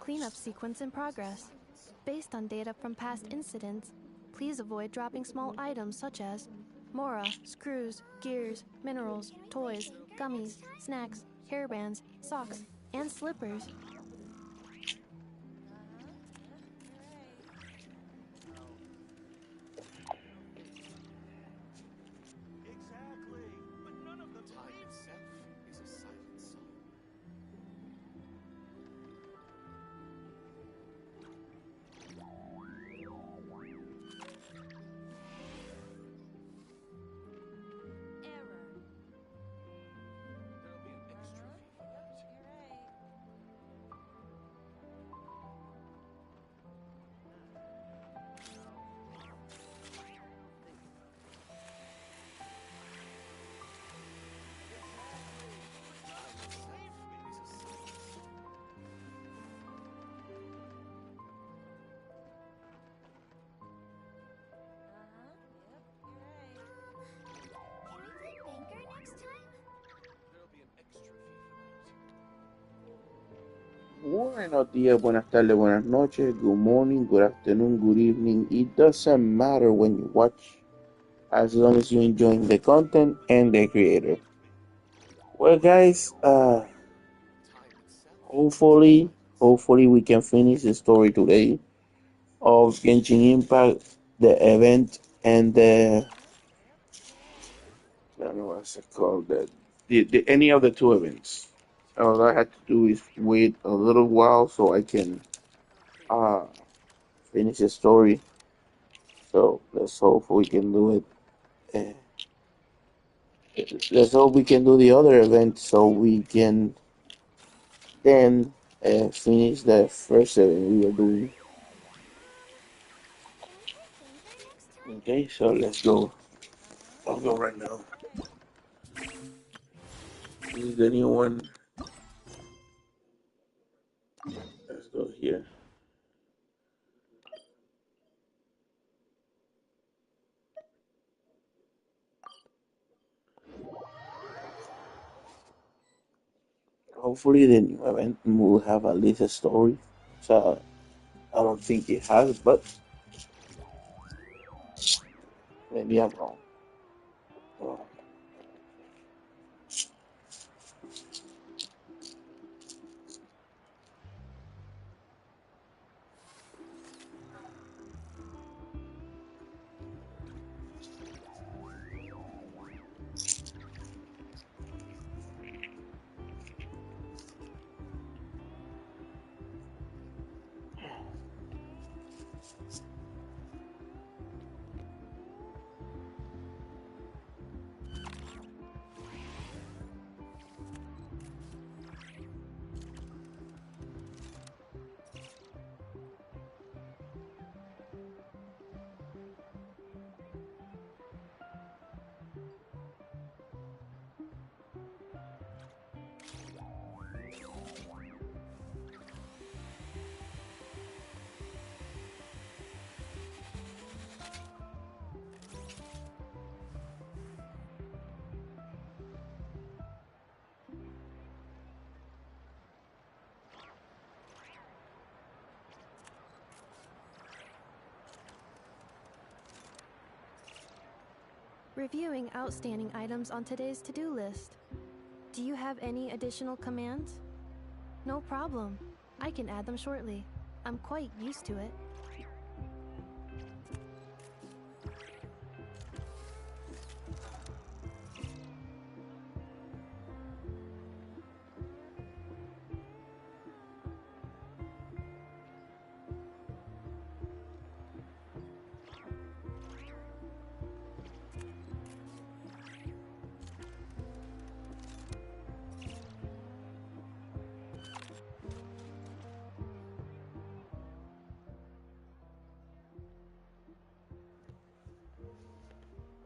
cleanup sequence in progress. Based on data from past incidents, please avoid dropping small items such as Mora, screws, gears, minerals, toys, gummies, snacks, hairbands, socks, and slippers. Exactly, but none of them time itself is a silent song. Error. There'll be an extra fee for that. You're right. Exactly, but none of itself is a silent song. Yep, you're right. Can we play Banker next time? There'll be an extra fee for that. Buenos días, buenas tardes, buenas noches, good morning, good afternoon, good evening. It doesn't matter when you watch, as long as you're enjoying the content and the creator. Well, guys, Time itself hopefully, is a silent song. hopefully we can finish the story today of Genshin Impact, the event, and I don't know what's it called, any of the two events. All I had to do is wait a little while so I can uh finish the story. So let's hope we can do it. Uh, let's hope we can do the other event so we can then finish the first event we are doing. Can we play Banker next time? Okay, so let's go. I'll go right now. This is the new one. Let's go here. Hopefully, the new event will have at least a story. So I don't think it has, but maybe I'm wrong. Oh, Reviewing outstanding items on today's to-do list. Do you have any additional commands? No problem. I can add them shortly. I'm quite used to it.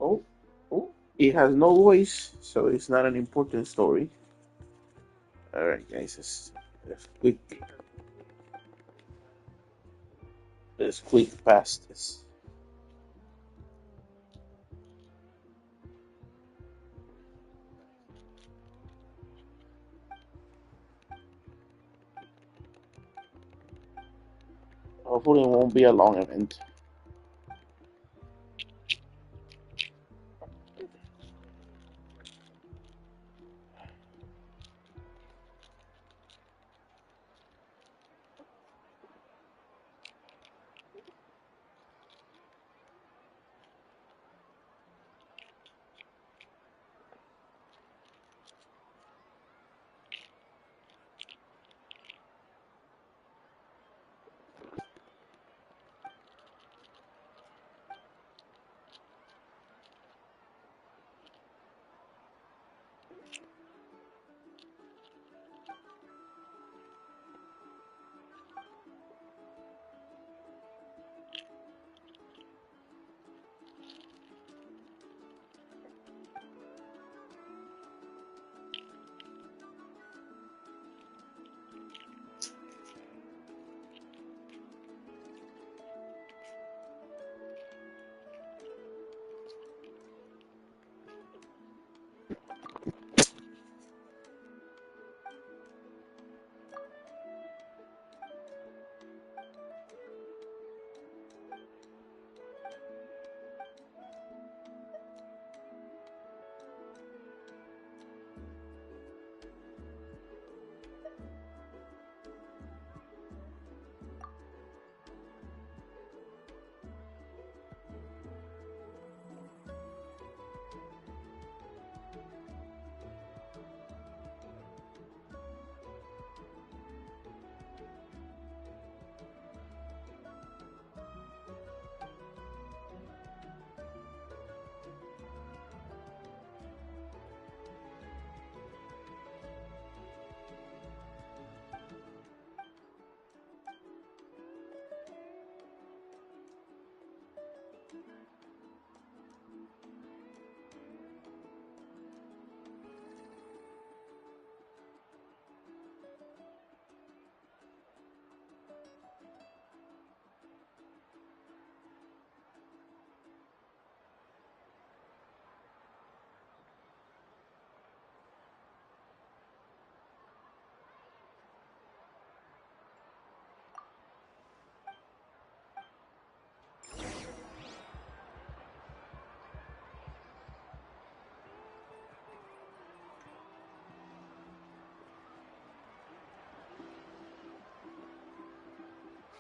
oh, oh! It has no voice, so it's not an important story. All right, guys, let's quick past this. Hopefully, it won't be a long event.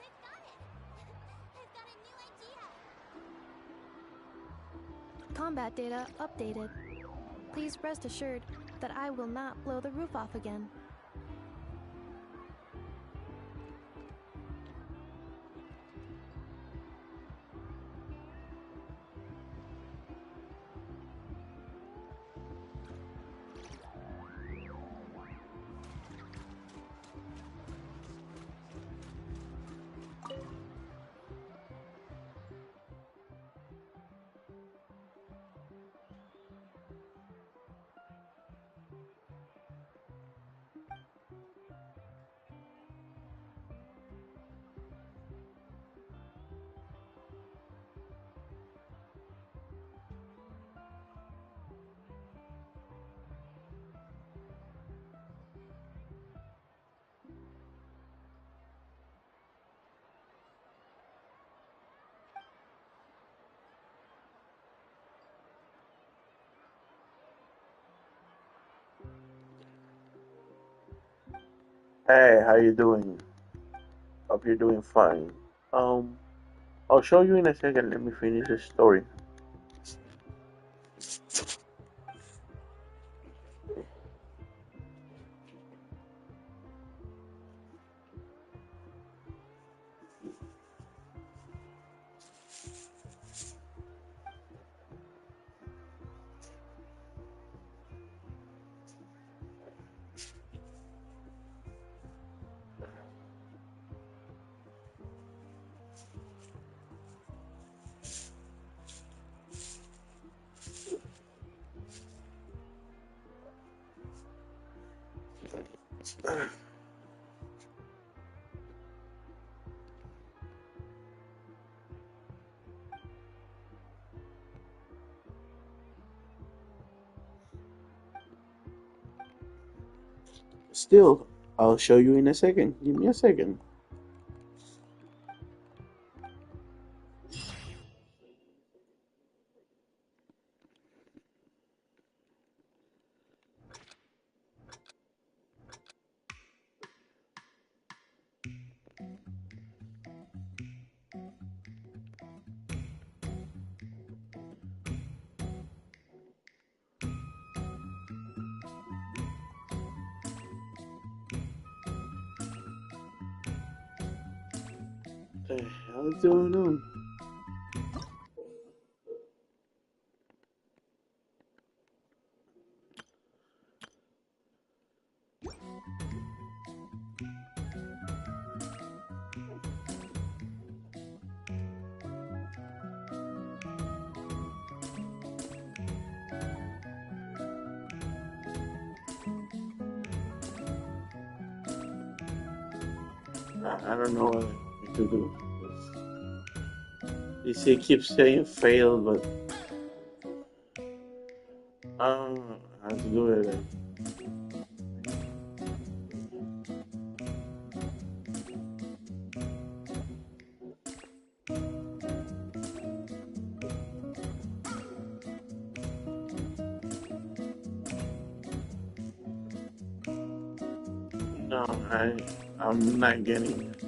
I've got it! I've got a new idea! Combat data updated. Please rest assured that I will not blow the roof off again. Hey, how you doing? Hope you're doing fine. Um, I'll show you in a second. Let me finish the story. Still, I'll show you in a second. Give me a second. The hell is going on? I don't know what to do. You see, it keeps saying failed, but I don't know how to do it. No, I'm not getting it.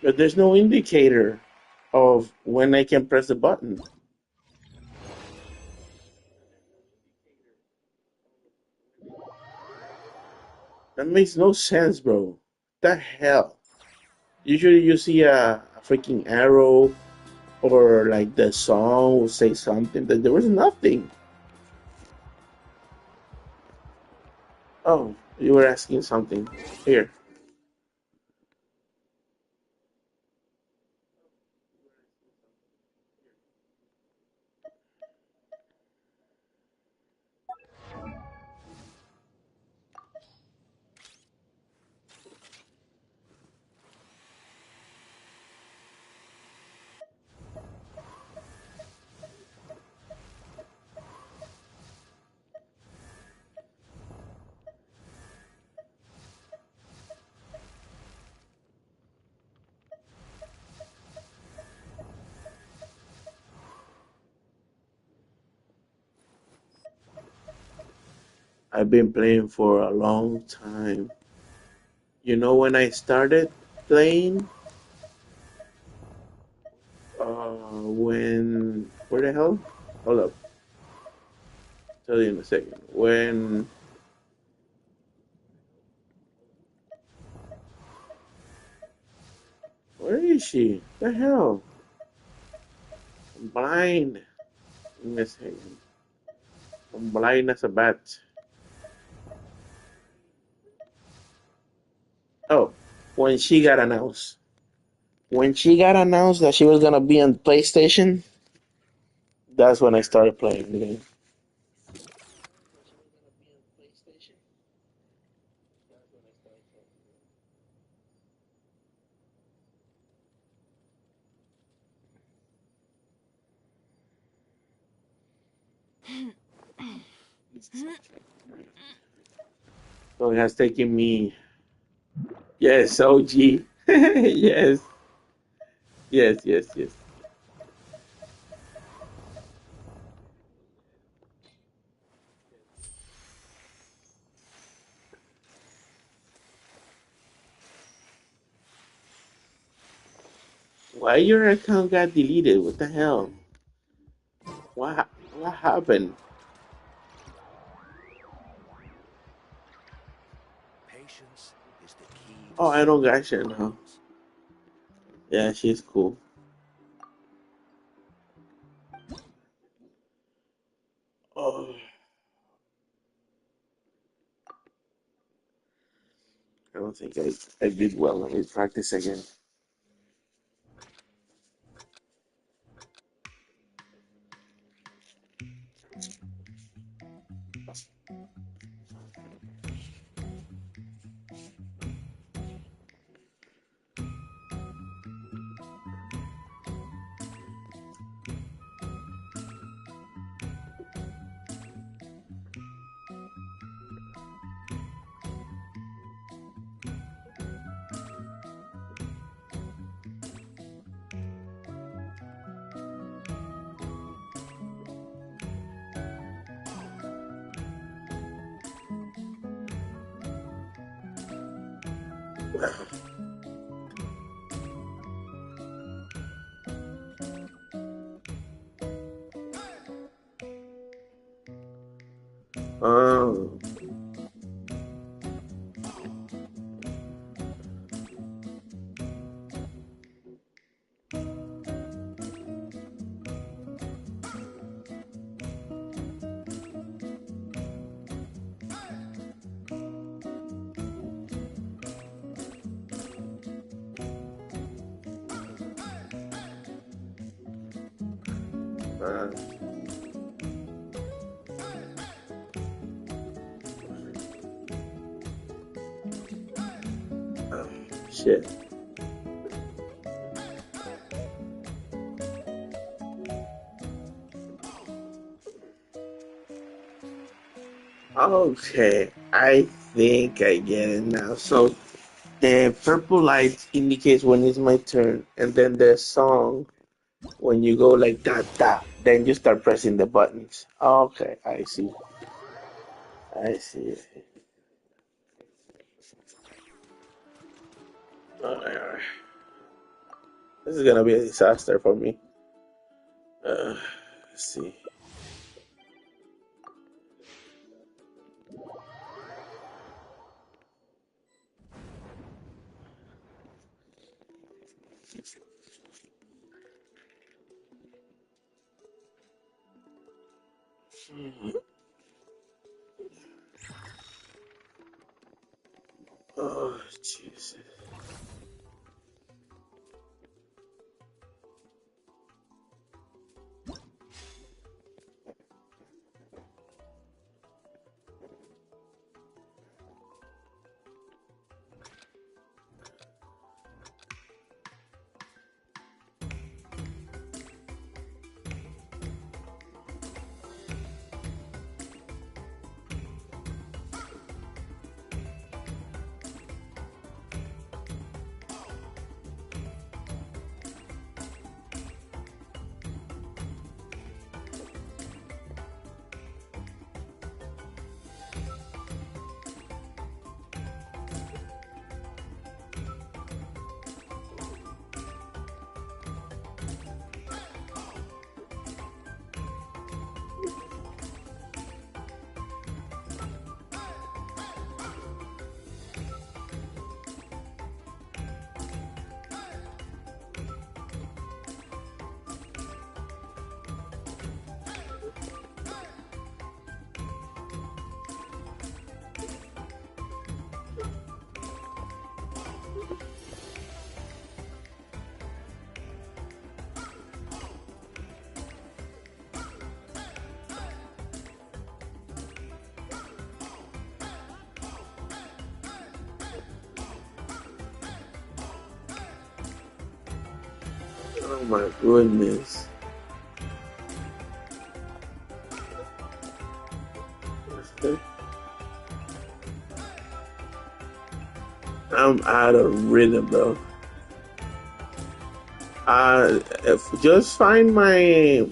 But there's no indicator of when I can press the button. That makes no sense, bro. The hell? Usually you see a freaking arrow or like the song will say something, but there was nothing. Oh, you were asking something. Here. I've been playing for a long time. You know when I started playing? When where the hell? Hold up, tell you in a second. Where is she? The hell? I'm blind. Give me a second. I'm blind as a bat. Oh, when she got announced. When she got announced that she was gonna be on PlayStation, that's when I started playing the game. So it has taken me. Yes, OG. Yes, yes. Why your account got deleted? What the hell? What happened? Patience is the key to Oh, I don't got solving shit now. problems. Yeah, she's cool. Oh, I don't think I did well. Let me practice again. Um, uh, shit. Okay, I think I get it now. So the purple light indicates when it's my turn, and then the song, when you go like that, that, then you start pressing the buttons. Okay, I see. I see. Alright, alright. This is gonna be a disaster for me. Let's see. Oh, Jesus. Oh my goodness. I'm out of rhythm, bro. Just find my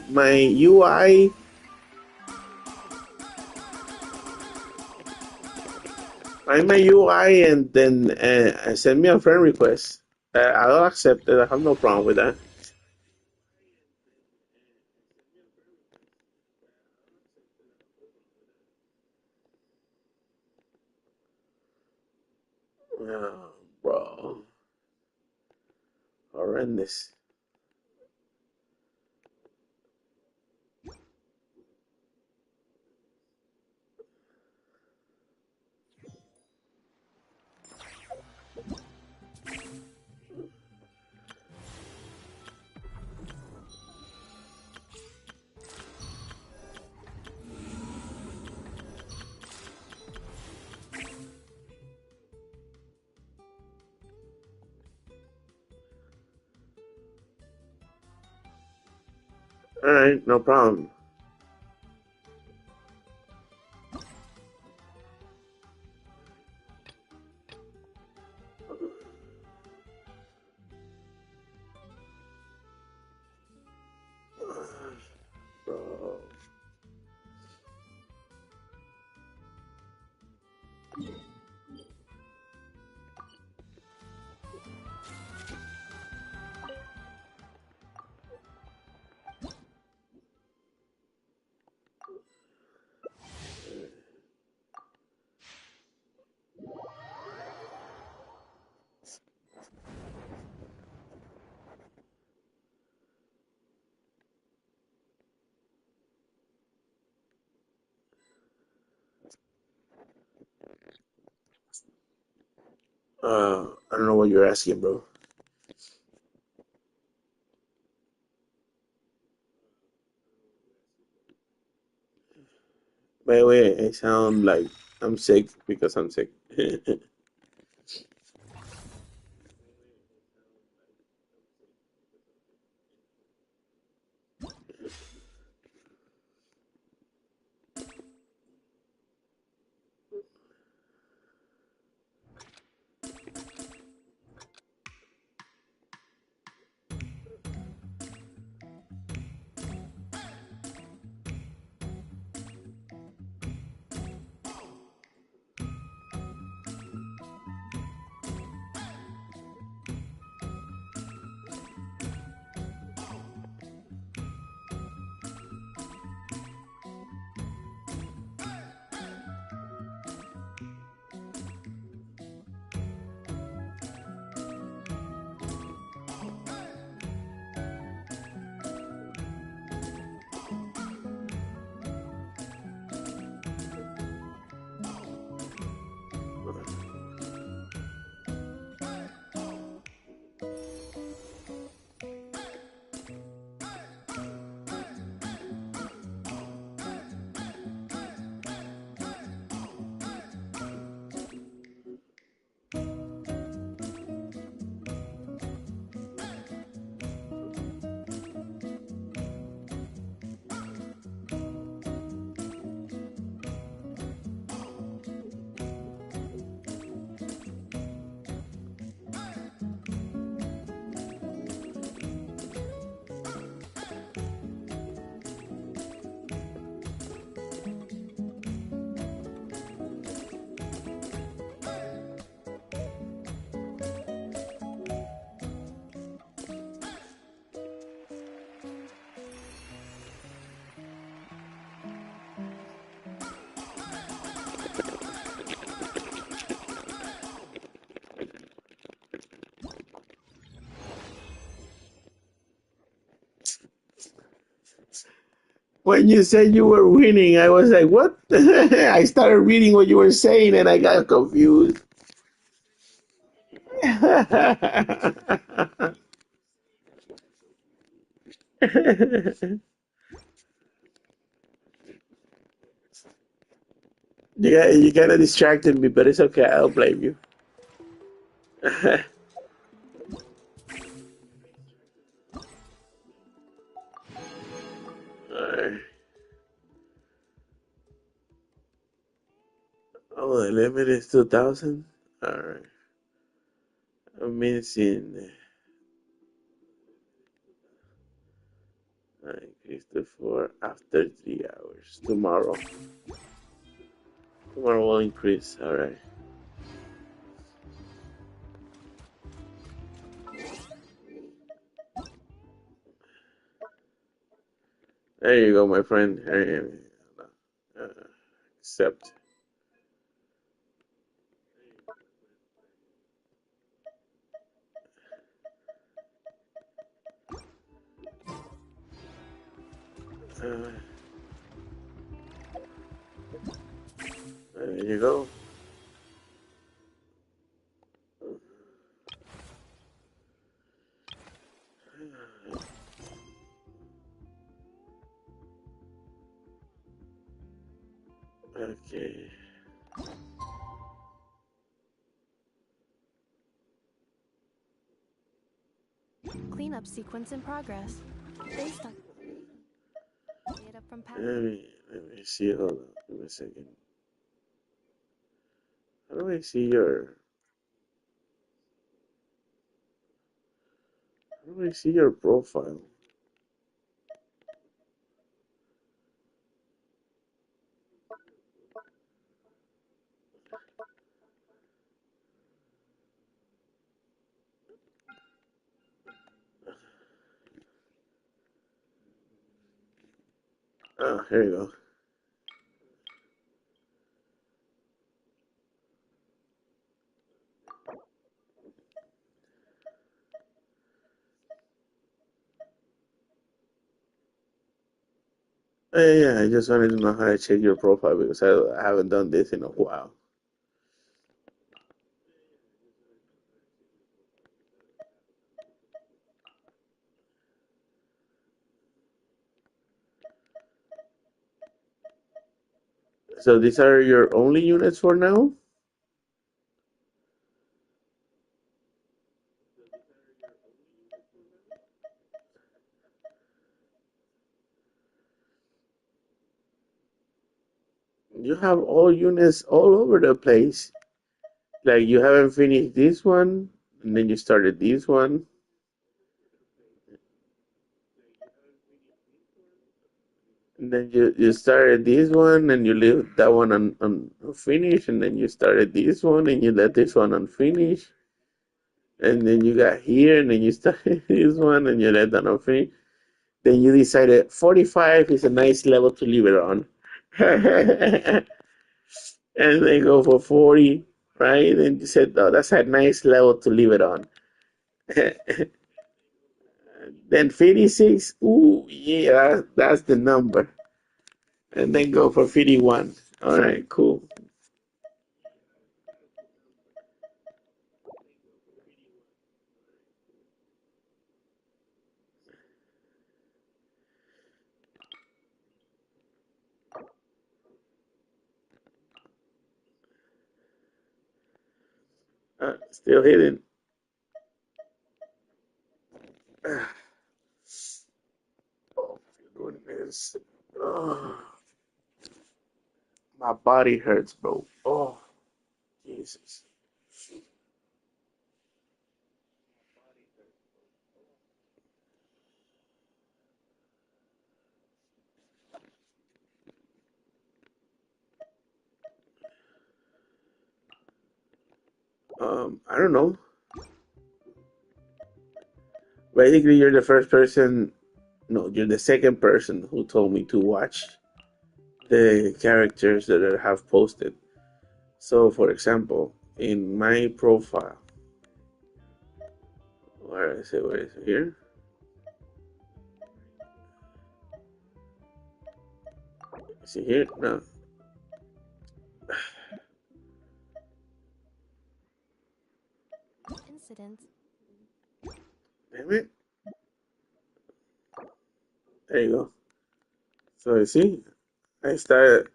UI. Find my UI and then send me a friend request. I'll accept it. I have no problem with that. Oh, bro, horrendous. All right, no problem. Bro. I don't know what you're asking, bro. By the way, I sound like I'm sick because I'm sick. When you said you were winning, I was like, "What?" I started reading what you were saying, and I got confused. You kind of distracted me, but it's okay. I don't blame you. Alright. Oh, the limit is 2,000. All right. I'm missing. I increase to 4 after 3 hours. Tomorrow. Tomorrow will increase. All right. There you go, my friend. Uh, accept. Uh, there you go. Okay. Cleanup sequence in progress. Based on data from past. Let me see. Hold on. Give me a second. How do I see your? How do I see your profile? Oh, here you go. Yeah. I just wanted to know how to check your profile because I haven't done this in a while. So these are your only units for now? You have all units all over the place. Like you haven't finished this one, and then you started this one, and then you started this one, and you leave that one unfinished, and then you started this one, and you let this one unfinished, and then you got here, and then you started this one, and you let that unfinished. Then you decided 45 is a nice level to leave it on. And they go for 40, right? And you said, oh, that's a nice level to leave it on. Then 56, ooh, yeah, that's the number. And then go for 51. All right, cool. Still hitting. Oh, goodness. Oh, my body hurts, bro. Oh, Jesus. I don't know. Basically, you're the first person. No, you're the second person who told me to watch the characters that I have posted. So, for example, in my profile, where is it here? Is it here? No. Incidents. Damn it. There you go. So you see, I started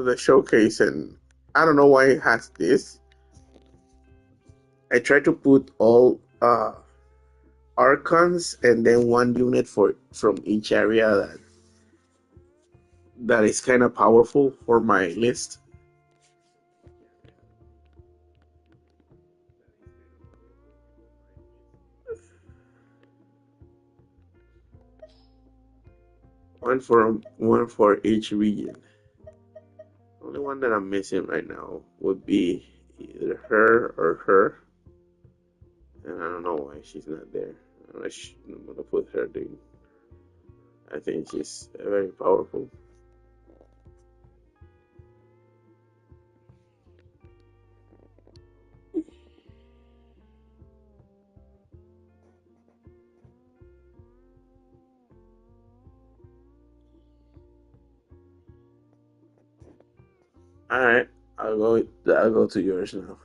the showcase, and I don't know why it has this. I tried to put all archons and then one unit for from each area that is kind of powerful for my list. One for each region. Only one that I'm missing right now would be either her or her, and I don't know why she's not there. I'm gonna put her there. I think she's very powerful. All right, I'll go. I'll go to yours now.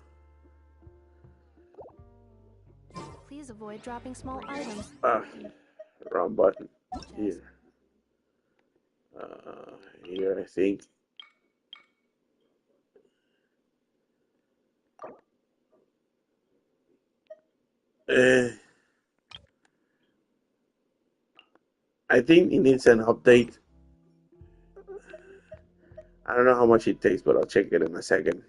Please avoid dropping small items. Ah, wrong button. Just Here. Uh, here I think. Uh, I think it needs an update. I don't know how much it takes, but I'll check it in a second.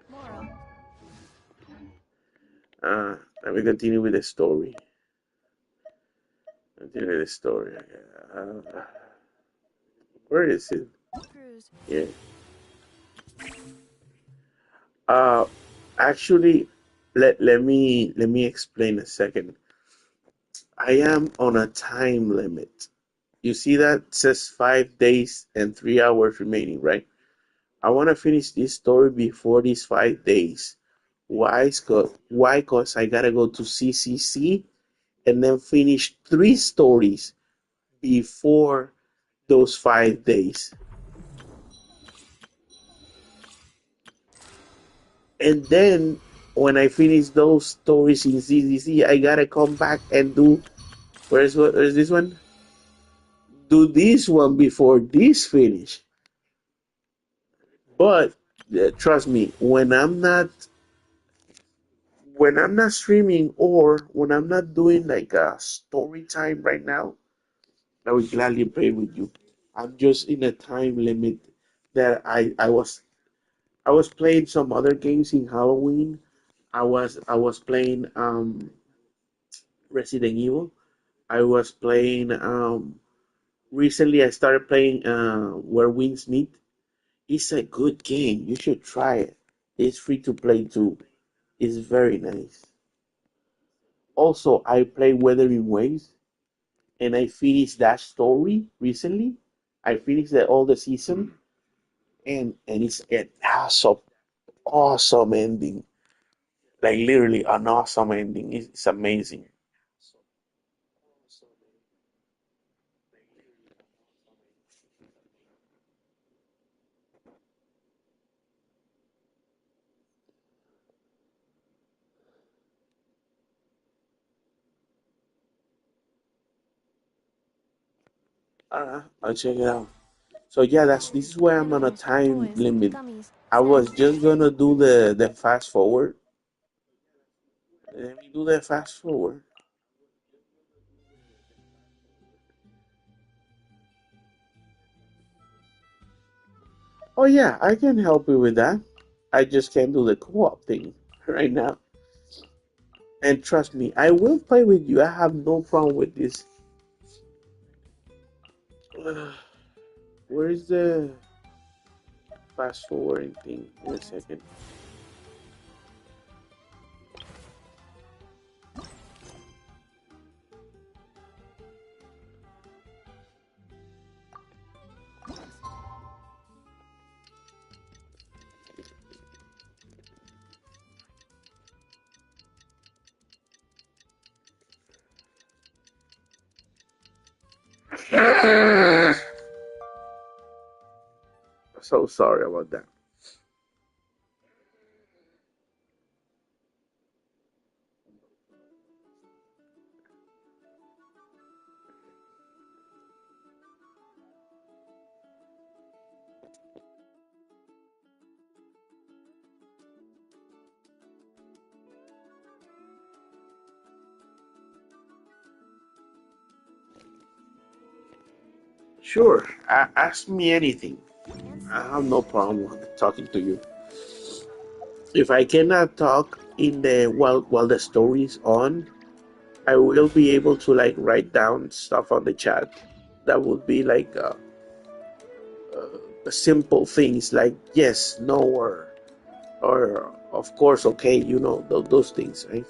Mora. Let me continue with the story. Continue with the story. Uh, where is it? Screws. Yeah. Uh, actually, let me explain a second. I am on a time limit. You see that it says 5 days and 3 hours remaining, right? I want to finish this story before these 5 days. Why? Why? Cause I gotta go to CCC and then finish 3 stories before those 5 days. And then when I finish those stories in CCC, I gotta come back and do where's this one? Do this one before this finish. But trust me, when I'm not streaming or when I'm not doing like a story time right now, I would gladly play with you. I'm just in a time limit that I was playing some other games in Halloween. I was playing Resident Evil. I was playing recently I started playing Where Winds Meet. It's a good game. You should try it. It's free to play too. It's very nice. Also, I play Wuthering Waves and I finished that story recently. I finished all the season and it's an awesome ending. Like literally an awesome ending. It's amazing. I'll check it out. So yeah, this is where I'm on a Minerals, time toys, limit. gummies, I was snacks. just gonna do the fast forward. Let me do the fast forward. Oh yeah, I can help you with that. I just can't do the co-op thing right now. And trust me, I will play with you. I have no problem with this. Where is the fast forwarding thing? Give me a second. So sorry about that. Sure, ask me anything. I have no problem talking to you. If I cannot talk in the while the story is on, I will be able to like write down stuff on the chat. That would be like simple things like yes, no, or of course, okay, those things, right?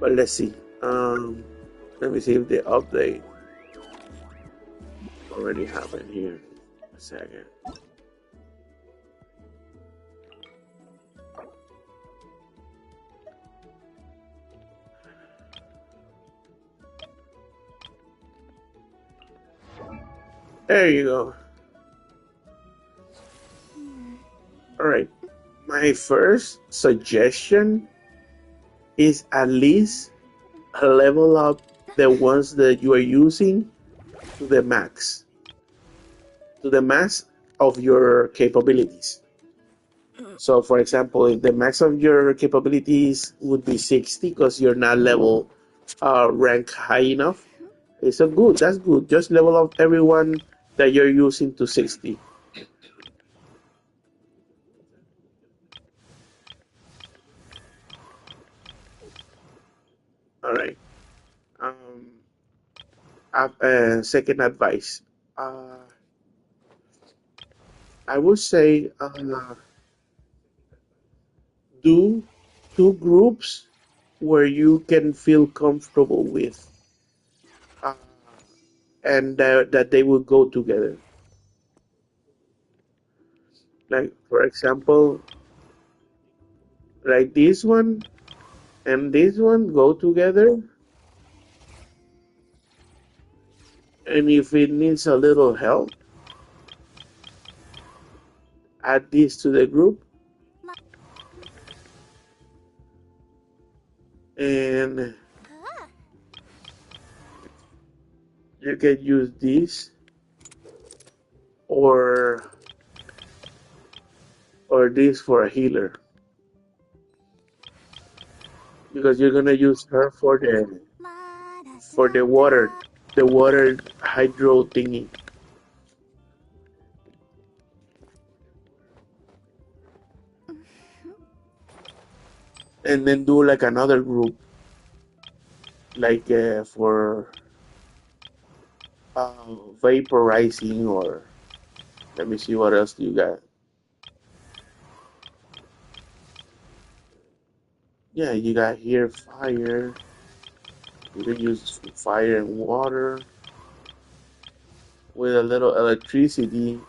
But let's see. Let me see if the update already happened here. A second. There you go. All right. My first suggestion is at least level up the ones that you are using to the max, to the max of your capabilities. So, for example, if the max of your capabilities would be 60 because you're not level rank high enough, it's a good. That's good. Just level up everyone that you're using to 60. All right. Um, second advice. Uh, I would say do two groups where you can feel comfortable with, uh, and that they will go together. Like for example, like this one and this one go together, and if it needs a little help, add this to the group. And you can use this or this for a healer because you're gonna use her for the water hydro thingy, and then do like another group like for vaporizing or let me see what else you got. Yeah, you got here fire. You can use fire and water with a little electricity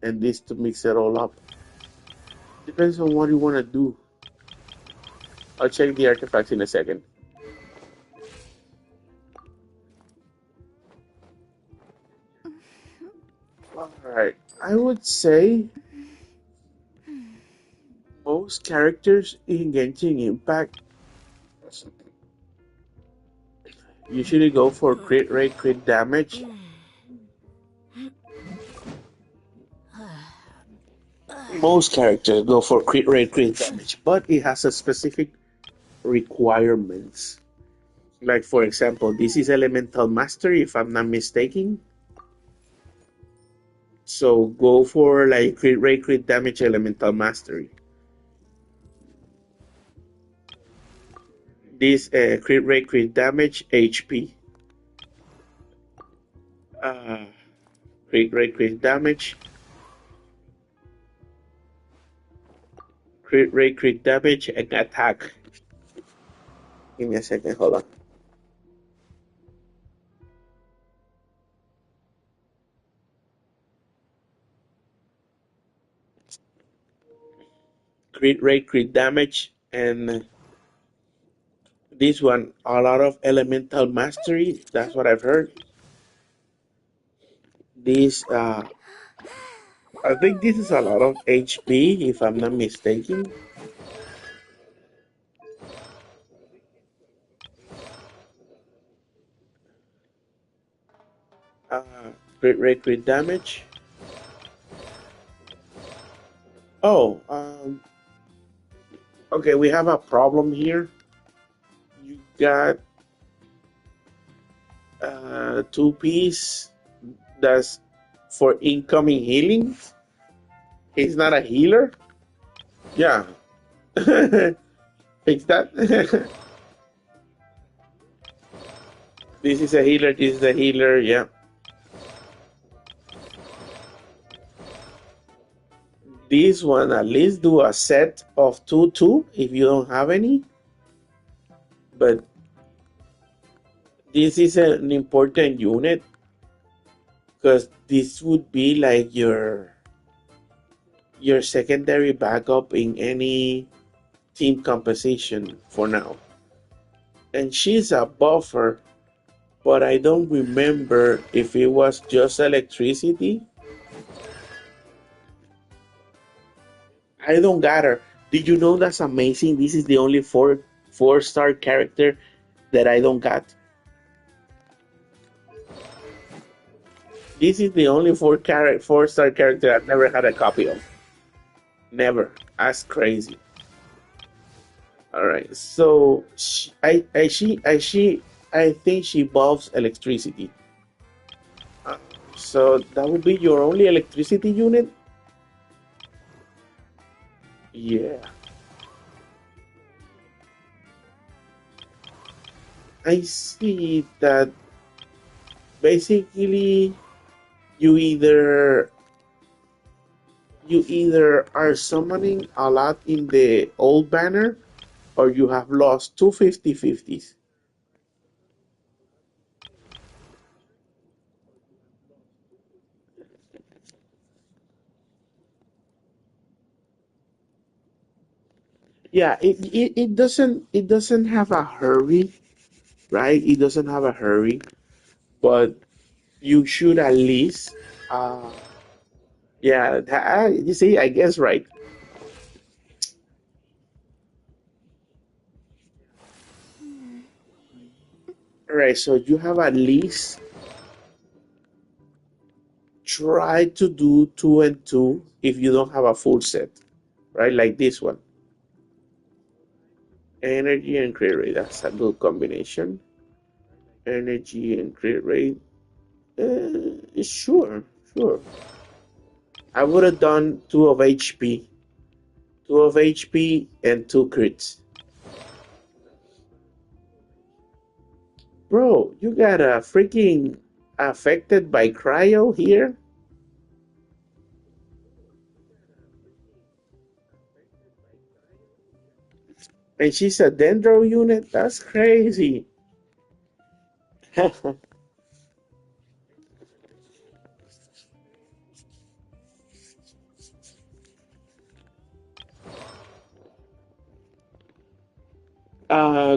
and this to mix it all up. Depends on what you want to do. I'll check the artifacts in a second. Alright, I would say most characters in Genshin Impact usually go for crit rate, crit damage. Most characters go for crit rate, crit damage, but it has a specific requirements. Like for example, this is elemental mastery, if I'm not mistaken. So go for like crit rate, crit damage, elemental mastery. This crit rate, crit damage, HP. Uh, crit rate, crit damage, crit rate, crit damage, and attack. Give me a second, hold on. Crit rate, crit damage, and this one a lot of elemental mastery. That's what I've heard. This I think this is a lot of HP, if I'm not mistaken. Crit rate, crit damage. Oh, okay, we have a problem here. You got two-piece that's for incoming healing. He's not a healer. Yeah, fix that. This is a healer. This is a healer. Yeah. This one at least do a set of two if you don't have any. But this is an important unit because this would be like your secondary backup in any team composition for now. And she's a buffer, but I don't remember if it was just electricity. I don't got her. Did you know that's amazing? This is the only four-star character that I don't got. This is the only four-star character I've never had a copy of. Never. That's crazy. All right. So I think she buffs electricity. Uh, so that would be your only electricity unit. Yeah. I see that basically you either are summoning a lot in the old banner or you have lost two 50/50s. Yeah, it doesn't have a hurry, right? It doesn't have a hurry, but you should at least uh yeah, you see, I guess right. right, so you have at least try to do two and two if you don't have a full set, right? Like this one. Energy and crit rate, that's a good combination. Energy and crit rate, sure, sure. I would have done two of HP and two crits. Bro, you got a freaking affected by cryo here? And she's a dendro unit? That's crazy.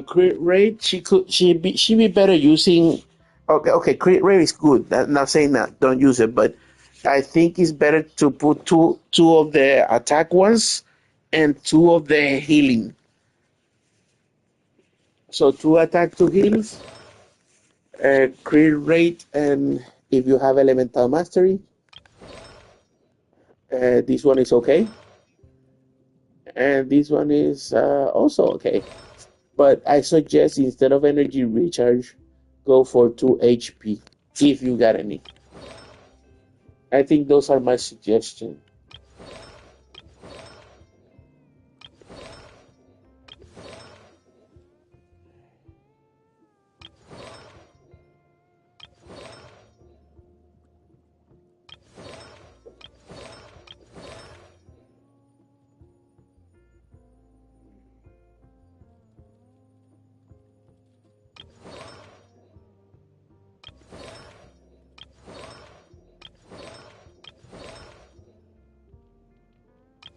Crit rate, she be better using. Okay, crit rate is good. I'm not saying that don't use it, but I think it's better to put two of the attack ones and two of the healing. So two attack, two heals, crit rate, and if you have elemental mastery, this one is okay, and this one is also okay. But I suggest instead of energy recharge, go for 2 HP if you got any. I think those are my suggestions.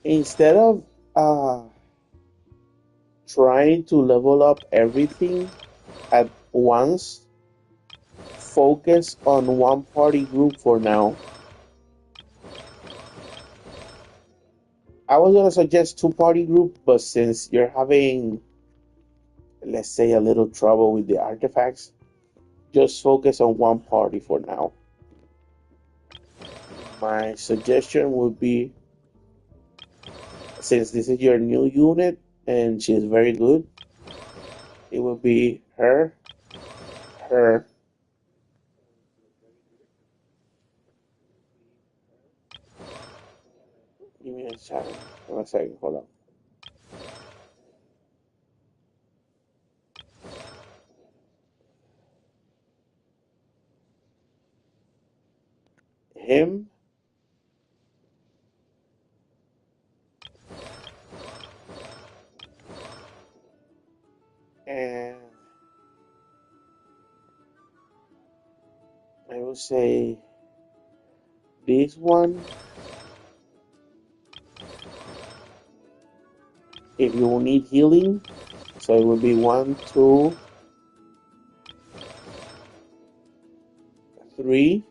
Instead of trying to level up everything at once, focus on one party group for now. I was gonna suggest two party group, but since you're having, let's say, a little trouble with the artifacts, just focus on one party for now. My suggestion would be, since this is your new unit and she's very good, it would be her. Give me a second. One second. Hold on. Him and I will say this one. If you need healing, so it would be 1, 2, 3,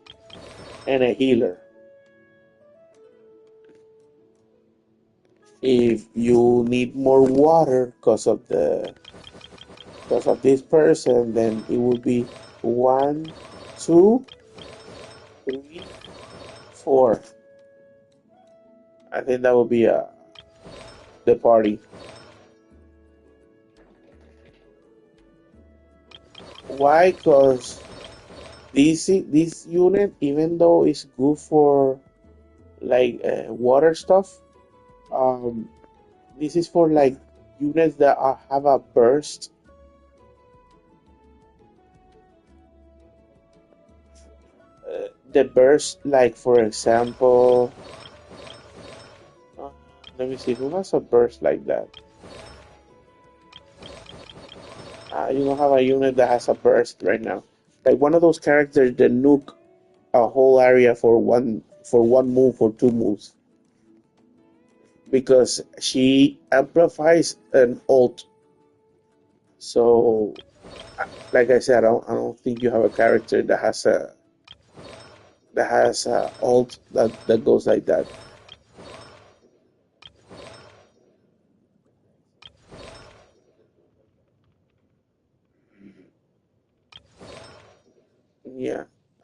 and a healer. If you need more water because of this person, then it would be 1, 2, 3, 4. I think that would be the party. Why? Because this unit, even though it's good for like water stuff, um, this is for like units that have a burst. The burst, like for example, uh, let me see who has a burst like that. You don't have a unit that has a burst right now. Like one of those characters that nuke a whole area for one move or two moves because she amplifies an ult. So, like I said, I don't think you have a character that has a ult that goes like that.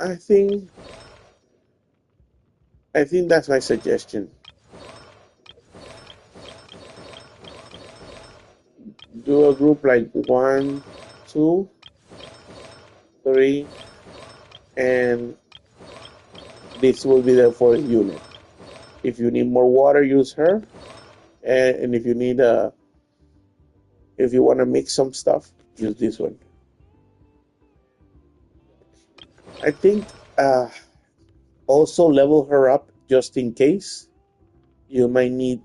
I think that's my suggestion. Do a group like 1, 2, 3, and this will be the fourth unit. If you need more water, use her, and if you need if you want to mix some stuff, use this one. I think also level her up just in case. You might need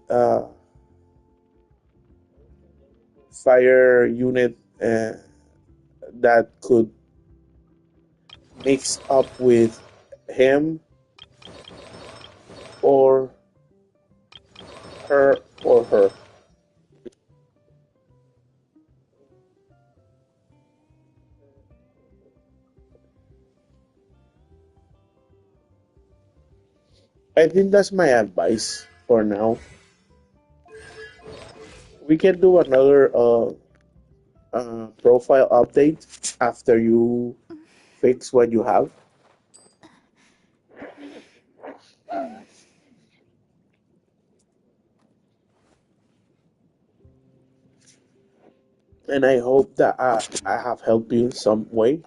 fire unit that could mix up with him or her. I think that's my advice for now. We can do another profile update after you fix what you have. And I hope that I have helped you in some way.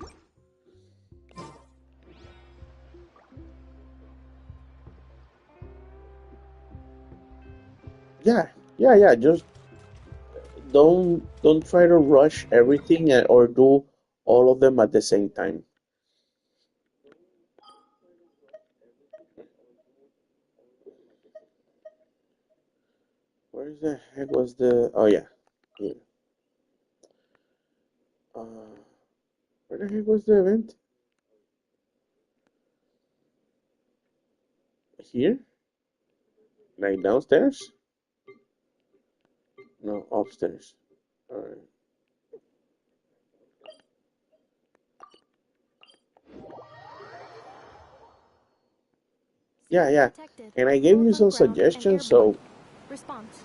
Yeah, yeah. Just don't try to rush everything or do all of them at the same time. Where the heck was the? Oh yeah, here. Uh, where the heck was the event? Here? Like downstairs? No, upstairs. All right. Yeah, Secret yeah. detected, And I gave you both on some ground and suggestions, airborne. so Response.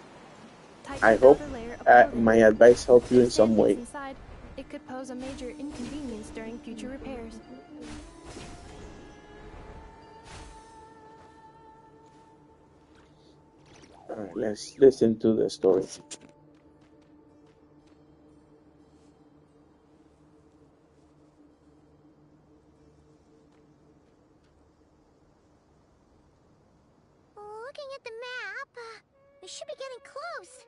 I Tighten hope outer layer of clothing. my advice helped you If in some sand gets way. inside, it could pose a major inconvenience during future repairs. All right, let's listen to the story. Looking at the map, we should be getting close.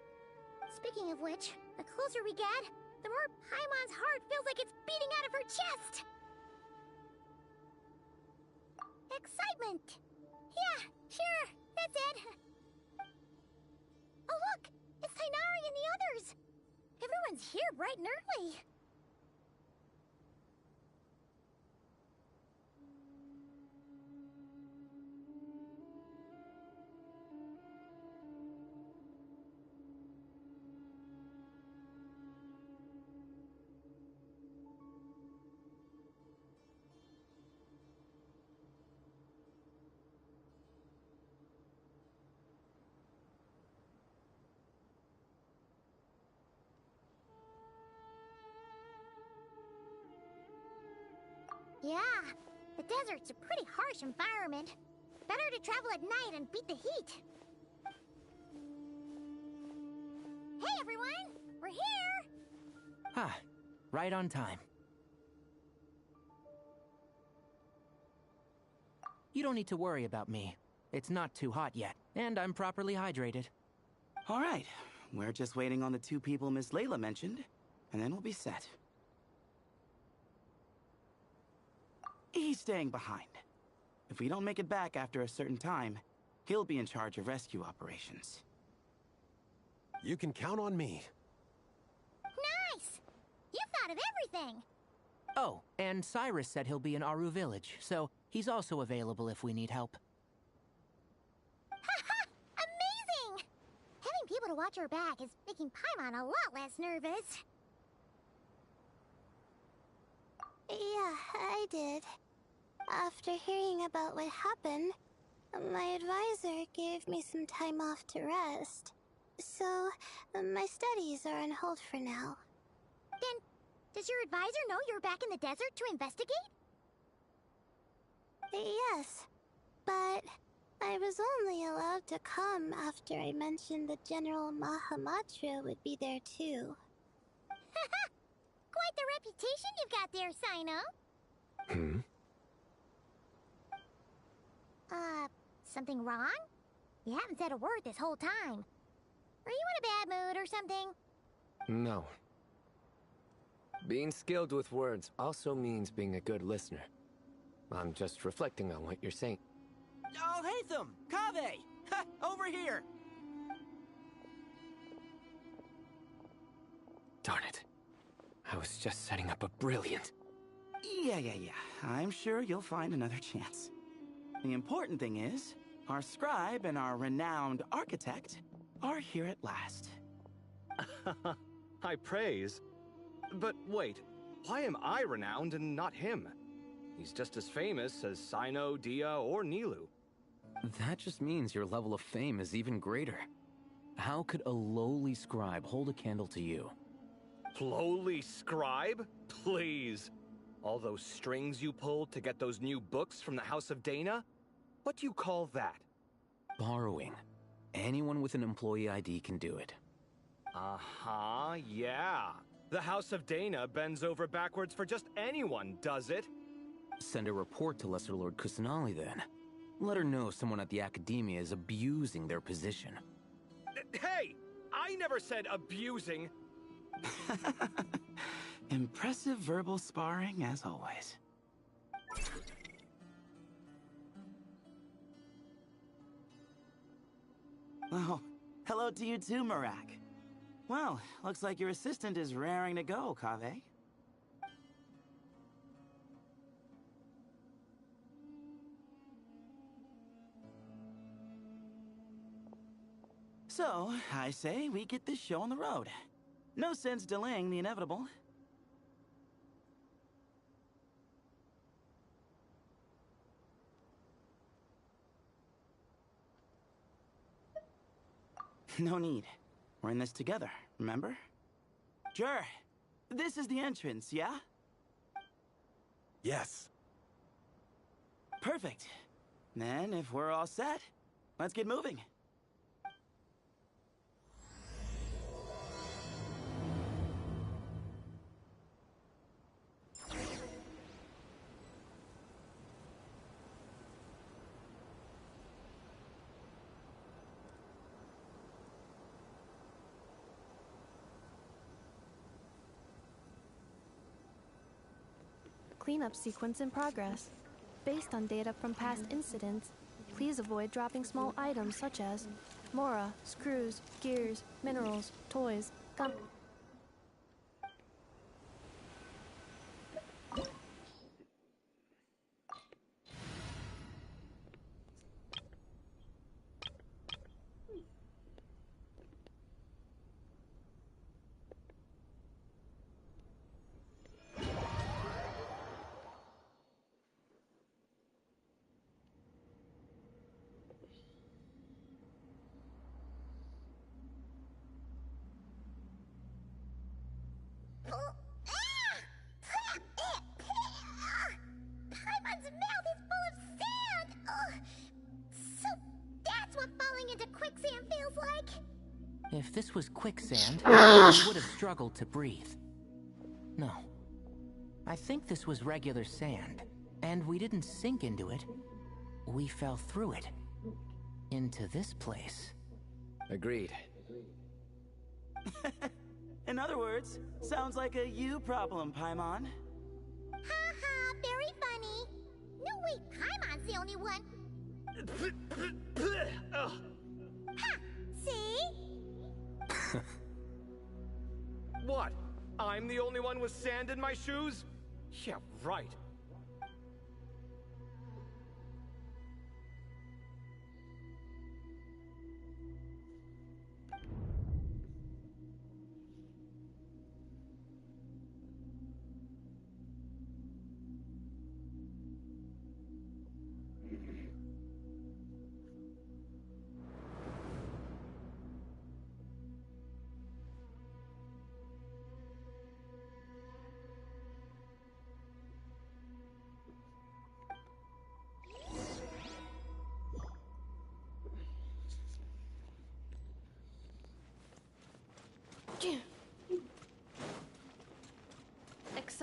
Speaking of which, the closer we get, the more Paimon's heart feels like it's beating out of her chest. Excitement! Yeah, sure, that's it. Oh look, it's Tainari and the others. Everyone's here bright and early. Yeah, the desert's a pretty harsh environment. Better to travel at night and beat the heat. Hey everyone, we're here! Ah, right on time. You don't need to worry about me. It's not too hot yet, and I'm properly hydrated. All right, we're just waiting on the 2 people Miss Layla mentioned, and then we'll be set. He's staying behind. If we don't make it back after a certain time, he'll be in charge of rescue operations. You can count on me. Nice! You thought of everything! Oh, and Cyrus said he'll be in Aru Village, so he's also available if we need help. Haha! Amazing! Having people to watch our back is making Paimon a lot less nervous. Yeah, I did. After hearing about what happened, my advisor gave me some time off to rest. So, my studies are on hold for now. Then, does your advisor know you're back in the desert to investigate? Yes, but I was only allowed to come after I mentioned that General Mahamatra would be there too. Quite the reputation you've got there, Sino. Something wrong? You haven't said a word this whole time. Are you in a bad mood or something? No. Being skilled with words also means being a good listener. I'm just reflecting on what you're saying. Oh, Hatham! Kaveh! Ha! Over here! Darn it. I was just setting up a brilliant... Yeah. I'm sure you'll find another chance. The important thing is, our scribe and our renowned architect are here at last. High praise. But wait, why am I renowned and not him? He's just as famous as Sino, Dia, or Nilu. That just means your level of fame is even greater. How could a lowly scribe hold a candle to you? Lowly scribe? Please. All those strings you pulled to get those new books from the House of Dana? What do you call that? Borrowing. Anyone with an employee ID can do it. Uh-huh, yeah. The House of Dana bends over backwards for just anyone, does it? Send a report to Lesser Lord Kusanali then. Let her know someone at the Academia is abusing their position. Hey! I never said abusing! Impressive verbal sparring, as always. Oh, hello to you too, Marak. Well, looks like your assistant is raring to go, Kaveh. So, I say we get this show on the road. No sense delaying the inevitable. No need. We're in this together, remember? Sure. This is the entrance, yeah? Yes. Perfect. Then, if we're all set, let's get moving. Cleanup sequence in progress. Based on data from past incidents, please avoid dropping small items such as mora, screws, gears, minerals, toys, gum. Paimon's mouth is full of sand! Ugh. So that's what falling into quicksand feels like? If this was quicksand, I would have struggled to breathe. No. I think this was regular sand, and we didn't sink into it. We fell through it. Into this place. Agreed. In other words, sounds like a you problem, Paimon. Ha ha, very funny. No, wait, Paimon's the only one. Ha! See? What? I'm the only one with sand in my shoes? Yeah, right.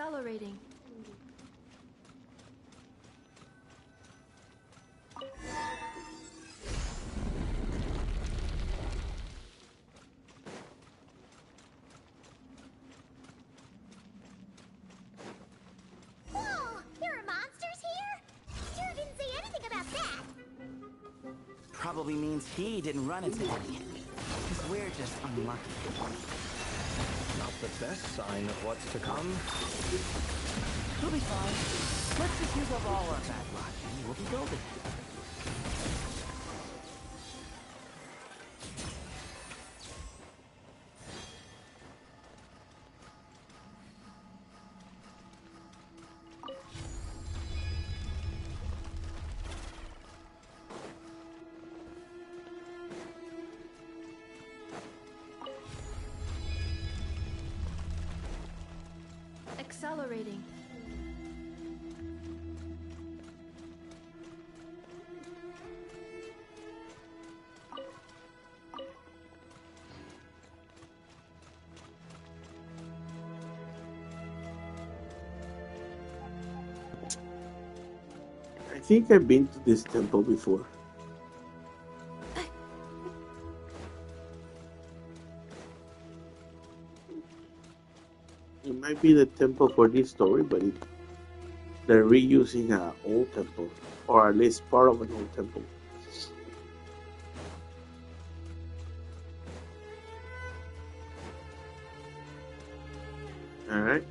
Accelerating. Whoa! There are monsters here? Sure didn't say anything about that. Probably means he didn't run into any. Because we're just unlucky. Not the best sign of what's to come. We'll be fine. Let's just use up all our bad luck and we'll be golden. Accelerating. I think I've been to this temple before. It might be the temple for this story, but they're reusing an old temple, or at least part of an old temple. Alright.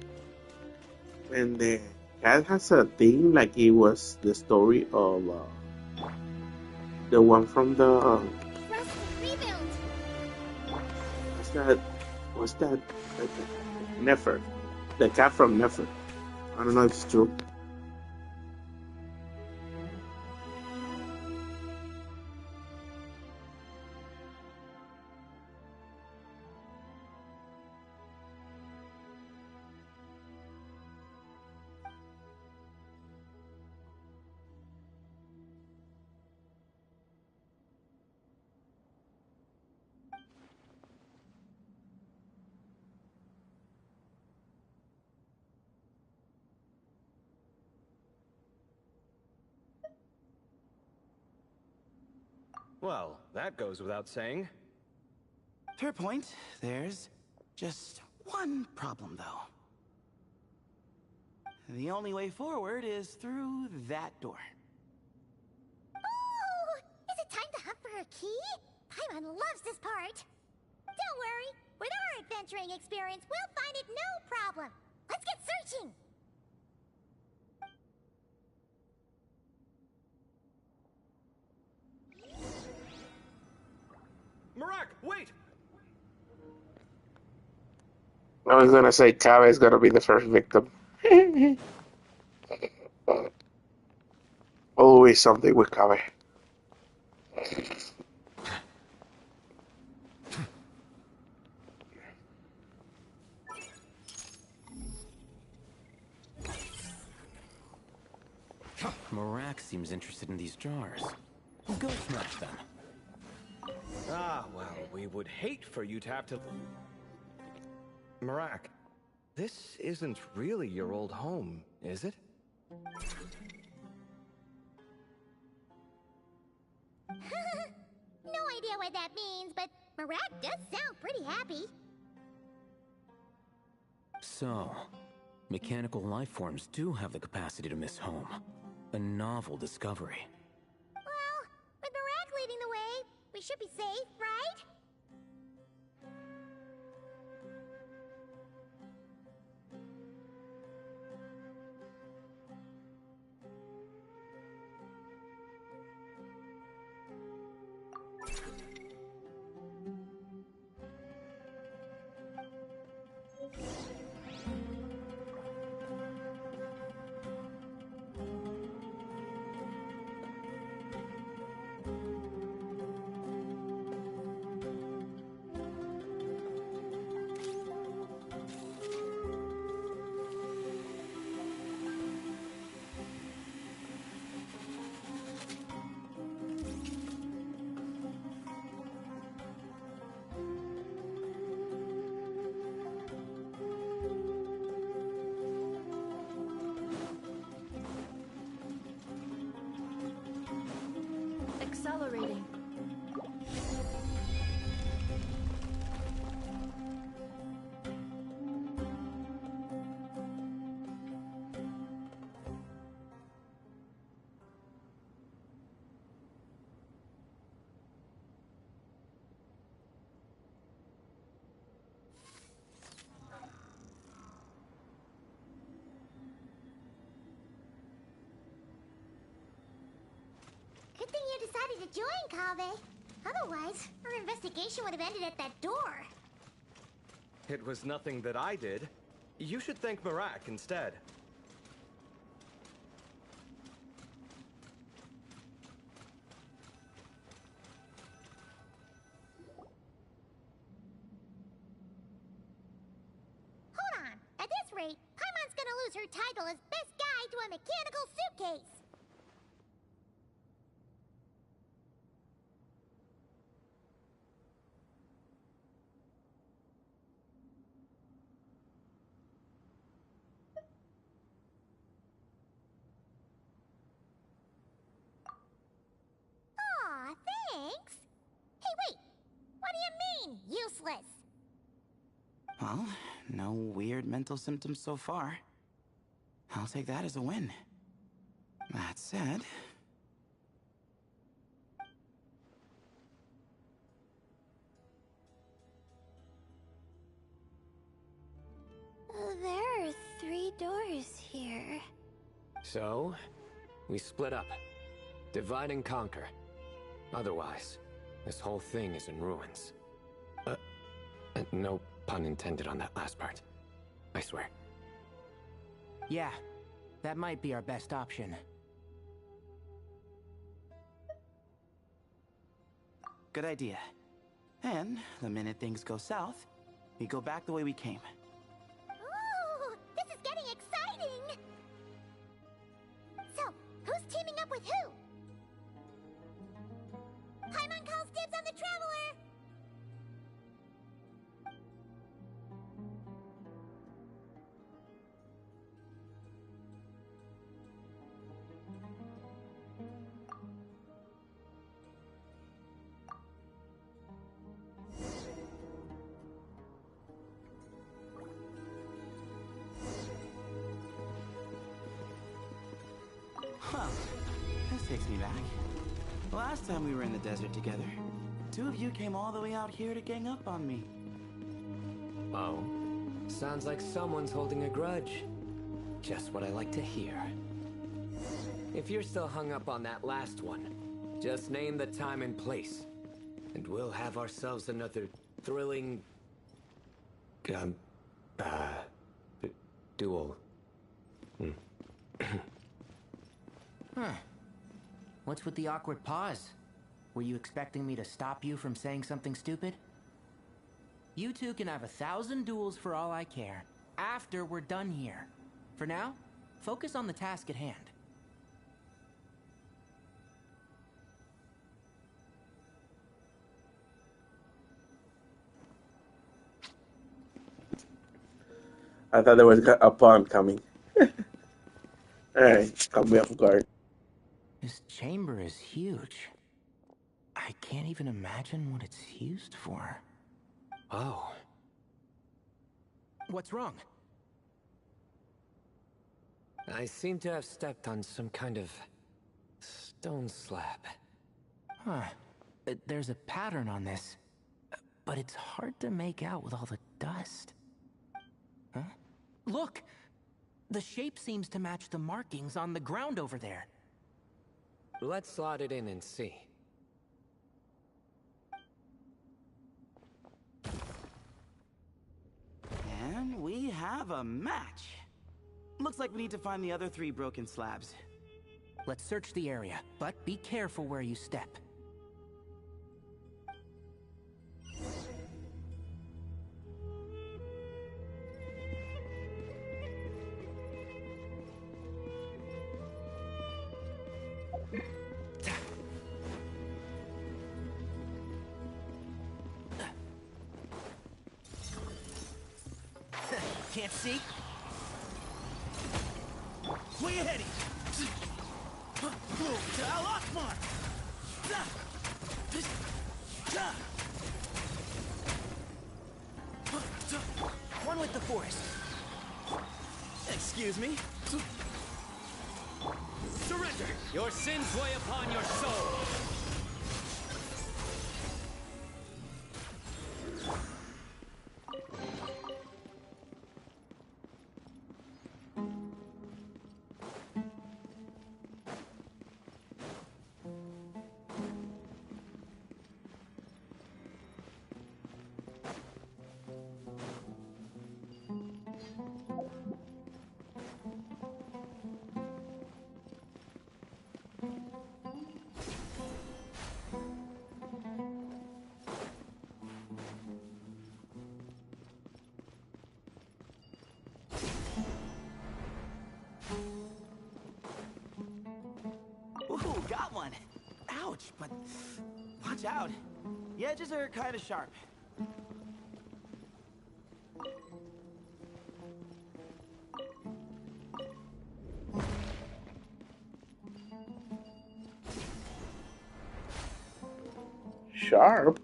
And the cat has a thing like it was the story of the one from the Rest and rebuild. what's that Nefer, the cat from Nefer. I don't know if it's true. Well, that goes without saying. Fair point. There's just one problem, though. The only way forward is through that door. Oh! Is it time to hunt for a key? Paimon loves this part. Don't worry. With our adventuring experience, we'll find it no problem. Let's get searching. Marak, wait! I was gonna say Kave is gonna be the first victim. Always something with Kave. Marak seems interested in these jars. Go smash them. Ah, well, we would hate for you to have to... Marak, this isn't really your old home, is it? No idea what that means, but Marak does sound pretty happy. So, mechanical life forms do have the capacity to miss home. A novel discovery. Well, with Marak leading the way, we should be safe, right? Accelerating. Good thing you decided to join, Kaveh. Otherwise, our investigation would have ended at that door. It was nothing that I did. You should thank Marak instead. Hold on. At this rate, Paimon's gonna lose her title as best guide to a mechanical suitcase. Aw, thanks. Hey, wait. What do you mean, useless? Well, no weird mental symptoms so far. I'll take that as a win. That said... There are 3 doors here. So, we split up. Divide and conquer. Otherwise, this whole thing is in ruins. No pun intended on that last part. I swear. Yeah, that might be our best option. Good idea. And the minute things go south, we go back the way we came. Ooh, this is getting exciting! So, who's teaming up with who? Paimon calls dibs on the Traveler! Well, this takes me back. Last time we were in the desert together, 2 of you came all the way out here to gang up on me. Oh, sounds like someone's holding a grudge. Just what I like to hear. If you're still hung up on that last one, just name the time and place, and we'll have ourselves another thrilling... duel. Huh. What's with the awkward pause? Were you expecting me to stop you from saying something stupid? You two can have 1,000 duels for all I care, after we're done here. For now, focus on the task at hand. I thought there was a pawn coming. Alright, caught me off guard. This chamber is huge. I can't even imagine what it's used for. Oh. What's wrong? I seem to have stepped on some kind of stone slab. Huh. There's a pattern on this, but it's hard to make out with all the dust. Huh? Look! The shape seems to match the markings on the ground over there. Let's slot it in and see. And we have a match. Looks like we need to find the other 3 broken slabs. Let's search the area, but be careful where you step. Can't see? Where you heading? To Al Akbar! Excuse me? Surrender! Your sins weigh upon your soul! Ooh, got one. Ouch, but watch out. The edges are kind of sharp. Sharp?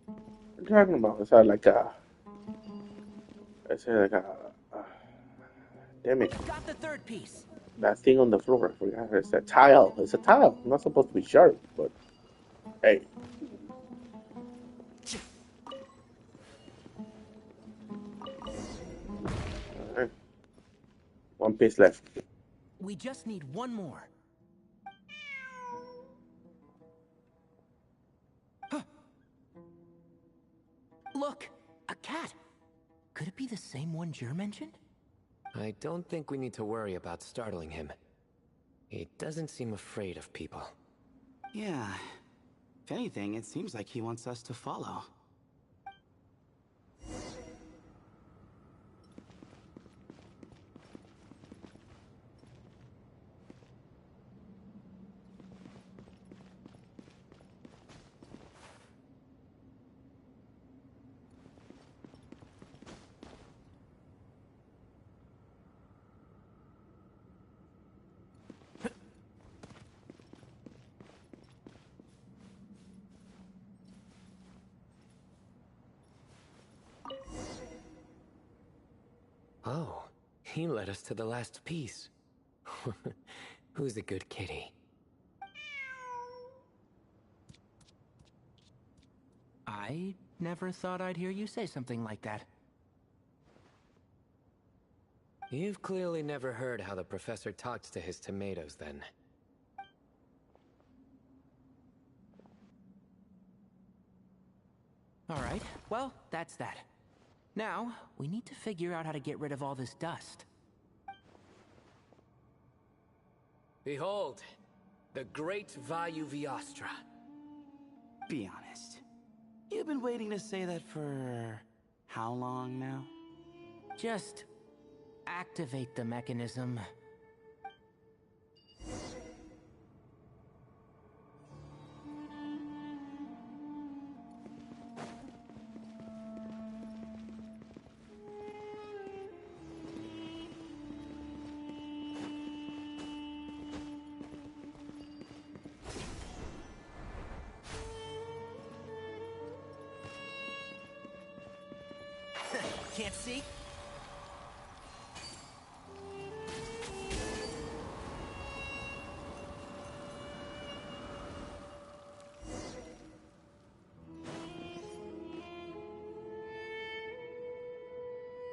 What are you talking about? Is that like a... Is it like a... damn it. Got the third piece. That thing on the floor, I forgot. It's a tile. It's a tile. It's not supposed to be sharp, but... Hey. Alright. One piece left. We just need one more. Huh. Look, a cat. Could it be the same one Jer mentioned? I don't think we need to worry about startling him. He doesn't seem afraid of people. Yeah. If anything, it seems like he wants us to follow. Oh, he led us to the last piece. Who's a good kitty? I never thought I'd hear you say something like that. You've clearly never heard how the professor talks to his tomatoes, then. All right, well, that's that. Now, we need to figure out how to get rid of all this dust. Behold, the great Vayu Viastra. Be honest. You've been waiting to say that for... how long now? Just activate the mechanism. Can't see?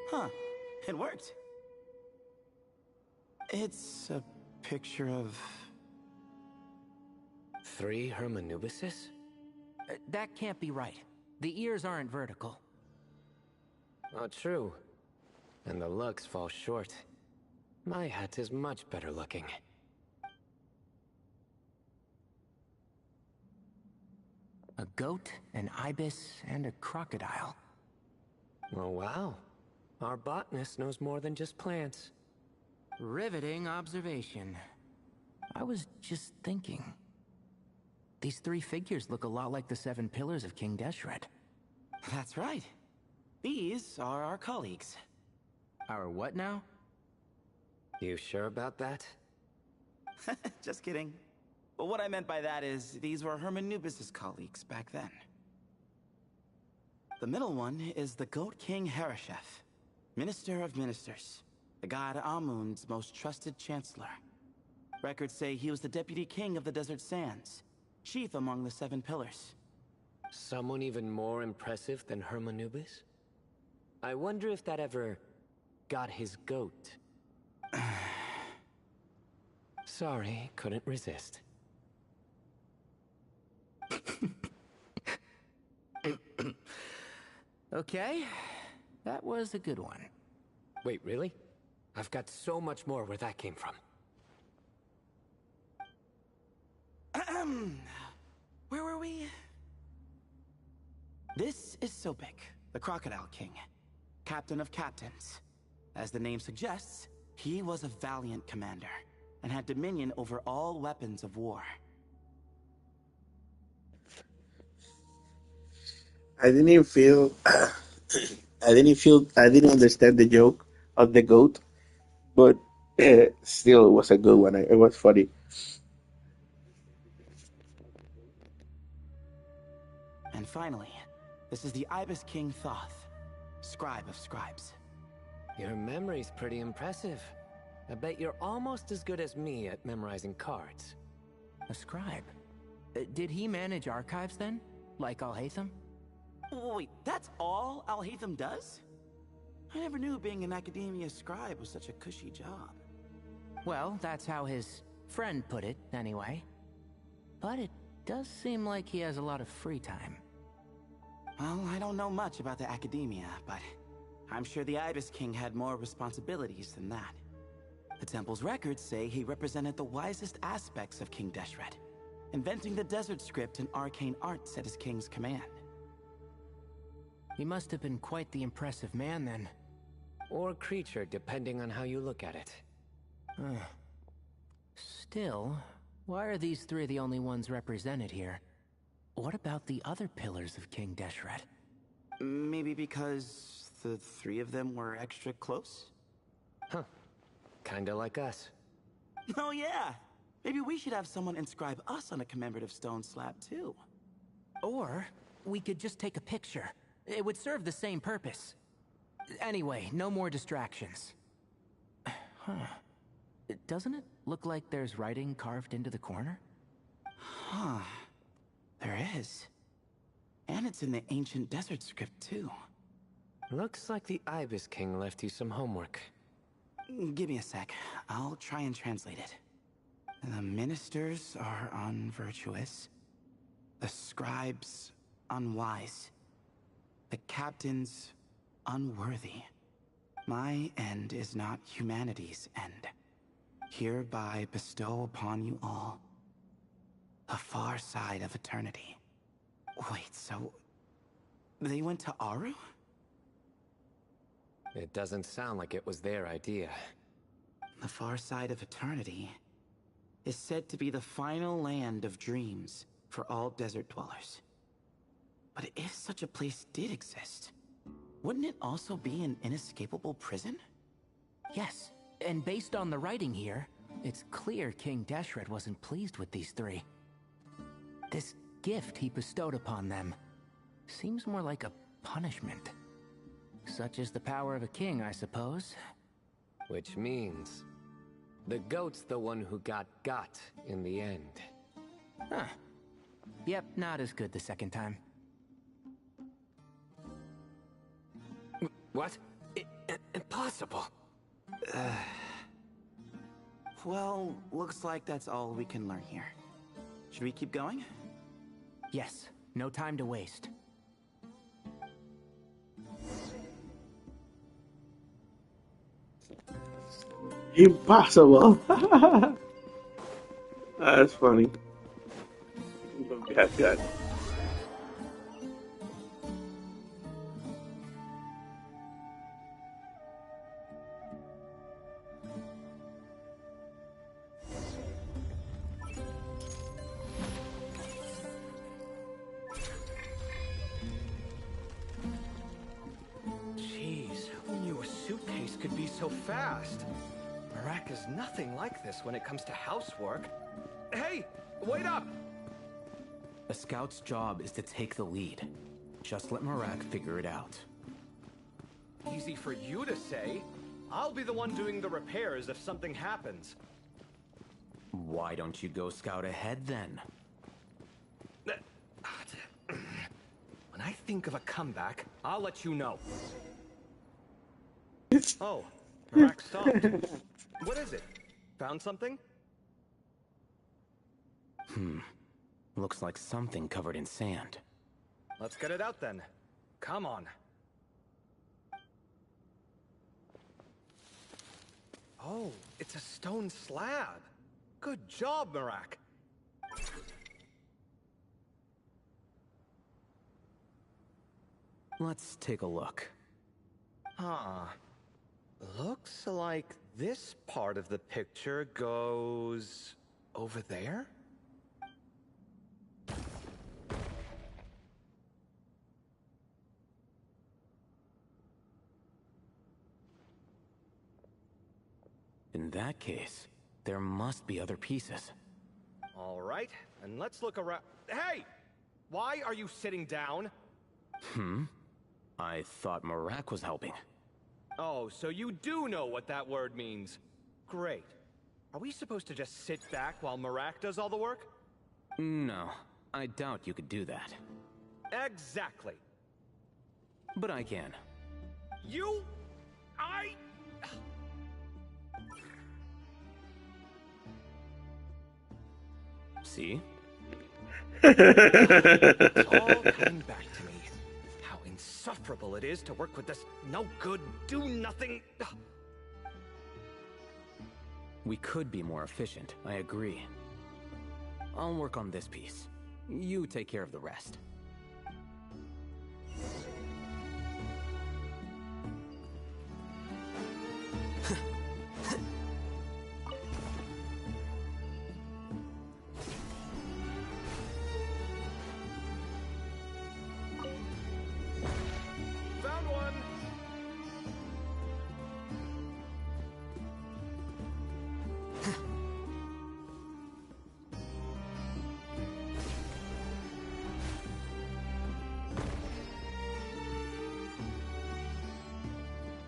Huh. It worked. It's a picture of... 3 Hermanubises? That can't be right. The ears aren't vertical. Not true. And the looks fall short. My hat is much better looking. A goat, an ibis, and a crocodile. Oh, wow. Our botanist knows more than just plants. Riveting observation. I was just thinking. These 3 figures look a lot like the 7 pillars of King Deshret. That's right. These are our colleagues. Our what now? You sure about that? Just kidding. But what I meant by that is, these were Hermanubis' colleagues back then. The middle one is the Goat King Harashef, Minister of Ministers. the god Amun's most trusted chancellor. Records say he was the deputy king of the Desert Sands, chief among the Seven Pillars. Someone even more impressive than Hermanubis? I wonder if that ever got his goat. Sorry, couldn't resist. Okay, that was a good one. Wait, really? I've got so much more where that came from. Where were we? This is Sopik, the Crocodile King, captain of captains. As the name suggests, he was a valiant commander and had dominion over all weapons of war. I didn't even feel. I didn't understand the joke of the goat, but still, it was a good one. It was funny. And finally, this is the Ibis King Thoth, scribe of scribes. Your memory's pretty impressive. I bet you're almost as good as me at memorizing cards. A scribe? Did he manage archives then? Like Alhaitham? Wait, that's all Alhaitham does? I never knew being an academia scribe was such a cushy job. Well, that's how his friend put it, anyway. But it does seem like he has a lot of free time. Well, I don't know much about the academia, but I'm sure the Ibis King had more responsibilities than that. The temple's records say he represented the wisest aspects of King Deshret, inventing the desert script and arcane arts at his king's command. He must have been quite the impressive man then. Or creature, depending on how you look at it. Still, why are these three the only ones represented here? What about the other pillars of King Deshret? Maybe because the three of them were extra close? Huh. Kinda like us. Oh yeah! Maybe we should have someone inscribe us on a commemorative stone slab too. Or we could just take a picture. It would serve the same purpose. Anyway, no more distractions. Huh. Doesn't it look like there's writing carved into the corner? Huh. There is. And it's in the ancient desert script too. Looks like the Ibis King left you some homework. Give me a sec. I'll try and translate it. The ministers are unvirtuous. The scribes unwise. The captains unworthy. My end is not humanity's end. Hereby bestow upon you all the far side of eternity. Wait, so they went to Aru? It doesn't sound like it was their idea. The far side of eternity is said to be the final land of dreams for all desert dwellers. But if such a place did exist, wouldn't it also be an inescapable prison? Yes, and based on the writing here, it's clear King Deshret wasn't pleased with these three. This gift he bestowed upon them seems more like a punishment. Such is the power of a king, I suppose. Which means the goat's the one who got in the end. Huh. Yep, not as good the second time. What? Impossible. Well, looks like that's all we can learn here. Should we keep going? Yes, no time to waste. Impossible. That's funny. God. Jeez, who knew a suitcase could be so fast? Marak is nothing like this when it comes to housework. Hey, wait up! A scout's job is to take the lead. Just let Marak figure it out. Easy for you to say. I'll be the one doing the repairs if something happens. Why don't you go scout ahead then? When I think of a comeback, I'll let you know. Oh, Marak stopped. What is it? Found something? Looks like something covered in sand. Let's get it out then. Come on. Oh, it's a stone slab. Good job, Marak. Let's take a look. Huh. Looks like this part of the picture goes over there? In that case, there must be other pieces. All right, and let's look around. Hey! Why are you sitting down? I thought Marak was helping. Oh, so you do know what that word means. Great. Are we supposed to just sit back while Marak does all the work? No, I doubt you could do that. Exactly. But I can. See? It's all coming back to me. How insufferable it is to work with this no-good, do-nothing... We could be more efficient, I agree. I'll work on this piece. You take care of the rest. Found one!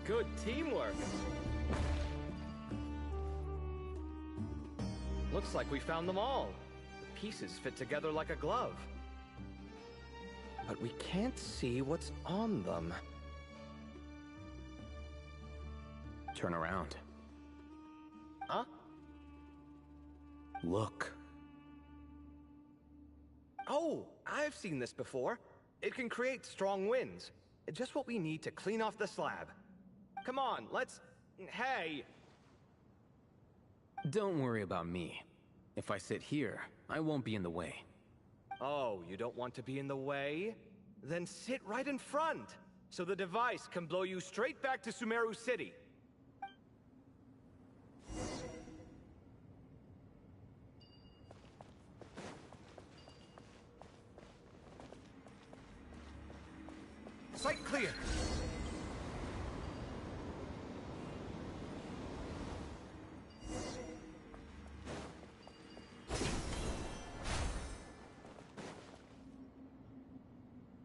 Good teamwork. Looks like we found them all. The pieces fit together like a glove. But we can't see what's on them. Turn around. Huh? Look. Oh, I've seen this before. It can create strong winds. Just what we need to clean off the slab. Come on, let's... Hey! Don't worry about me. If I sit here, I won't be in the way. Oh, you don't want to be in the way? Then sit right in front, so the device can blow you straight back to Sumeru City. Sight clear!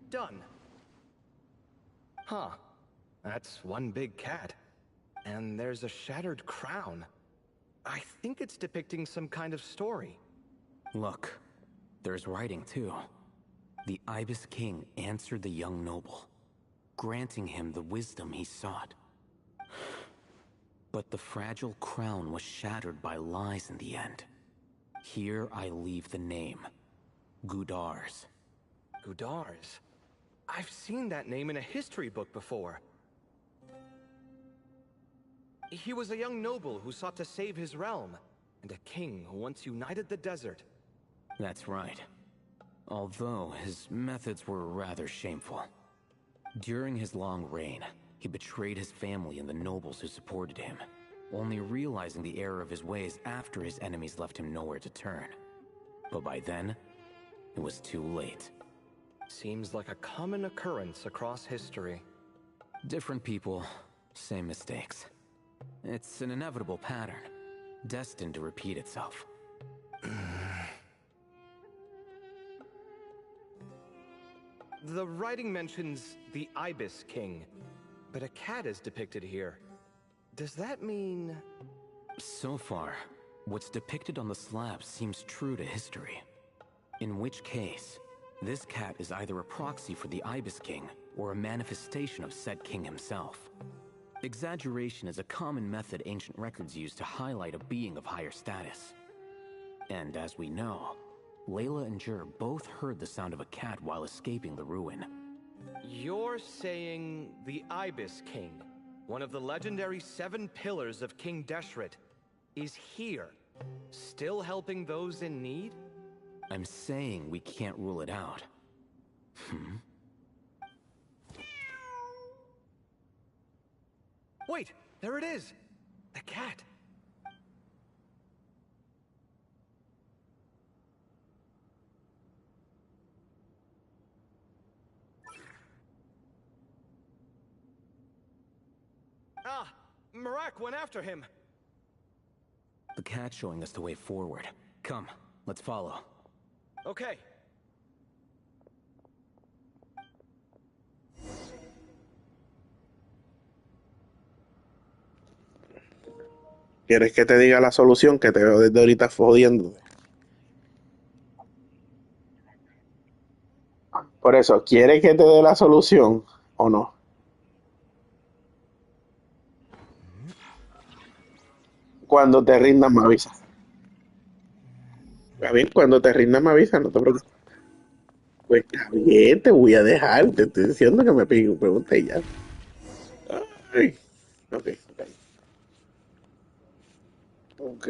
Done. Huh. That's one big cat. And there's a shattered crown. I think it's depicting some kind of story. Look, there's writing too. The Ibis King answered the young noble, granting him the wisdom he sought. But the fragile crown was shattered by lies in the end. Here I leave the name, Gudars. Gudars? I've seen that name in a history book before. He was a young noble who sought to save his realm, and a king who once united the desert. That's right. Although his methods were rather shameful. During his long reign, he betrayed his family and the nobles who supported him, only realizing the error of his ways after his enemies left him nowhere to turn. But by then, it was too late. Seems like a common occurrence across history. Different people, same mistakes. It's an inevitable pattern, destined to repeat itself. The writing mentions the Ibis King, but a cat is depicted here. Does that mean... So far, what's depicted on the slab seems true to history. In which case, this cat is either a proxy for the Ibis King or a manifestation of said king himself. Exaggeration is a common method ancient records use to highlight a being of higher status. And as we know, Layla and Jur both heard the sound of a cat while escaping the ruin. You're saying the Ibis King, one of the legendary 7 pillars of King Deshret, is here, still helping those in need? I'm saying we can't rule it out. Wait, there it is! The cat! Ah! Marak went after him! The cat's showing us the way forward. Come, let's follow. Okay. ¿Quieres que te diga la solución? Que te veo desde ahorita jodiendo. Por eso, ¿quieres que te dé la solución o no? Cuando te rindas me avisas. Está bien, cuando te rindas me avisas, no te preocupes. Pues está bien, te voy a dejar. Te estoy diciendo que me pregunte y ya. Ay. Ok, ok. Ok.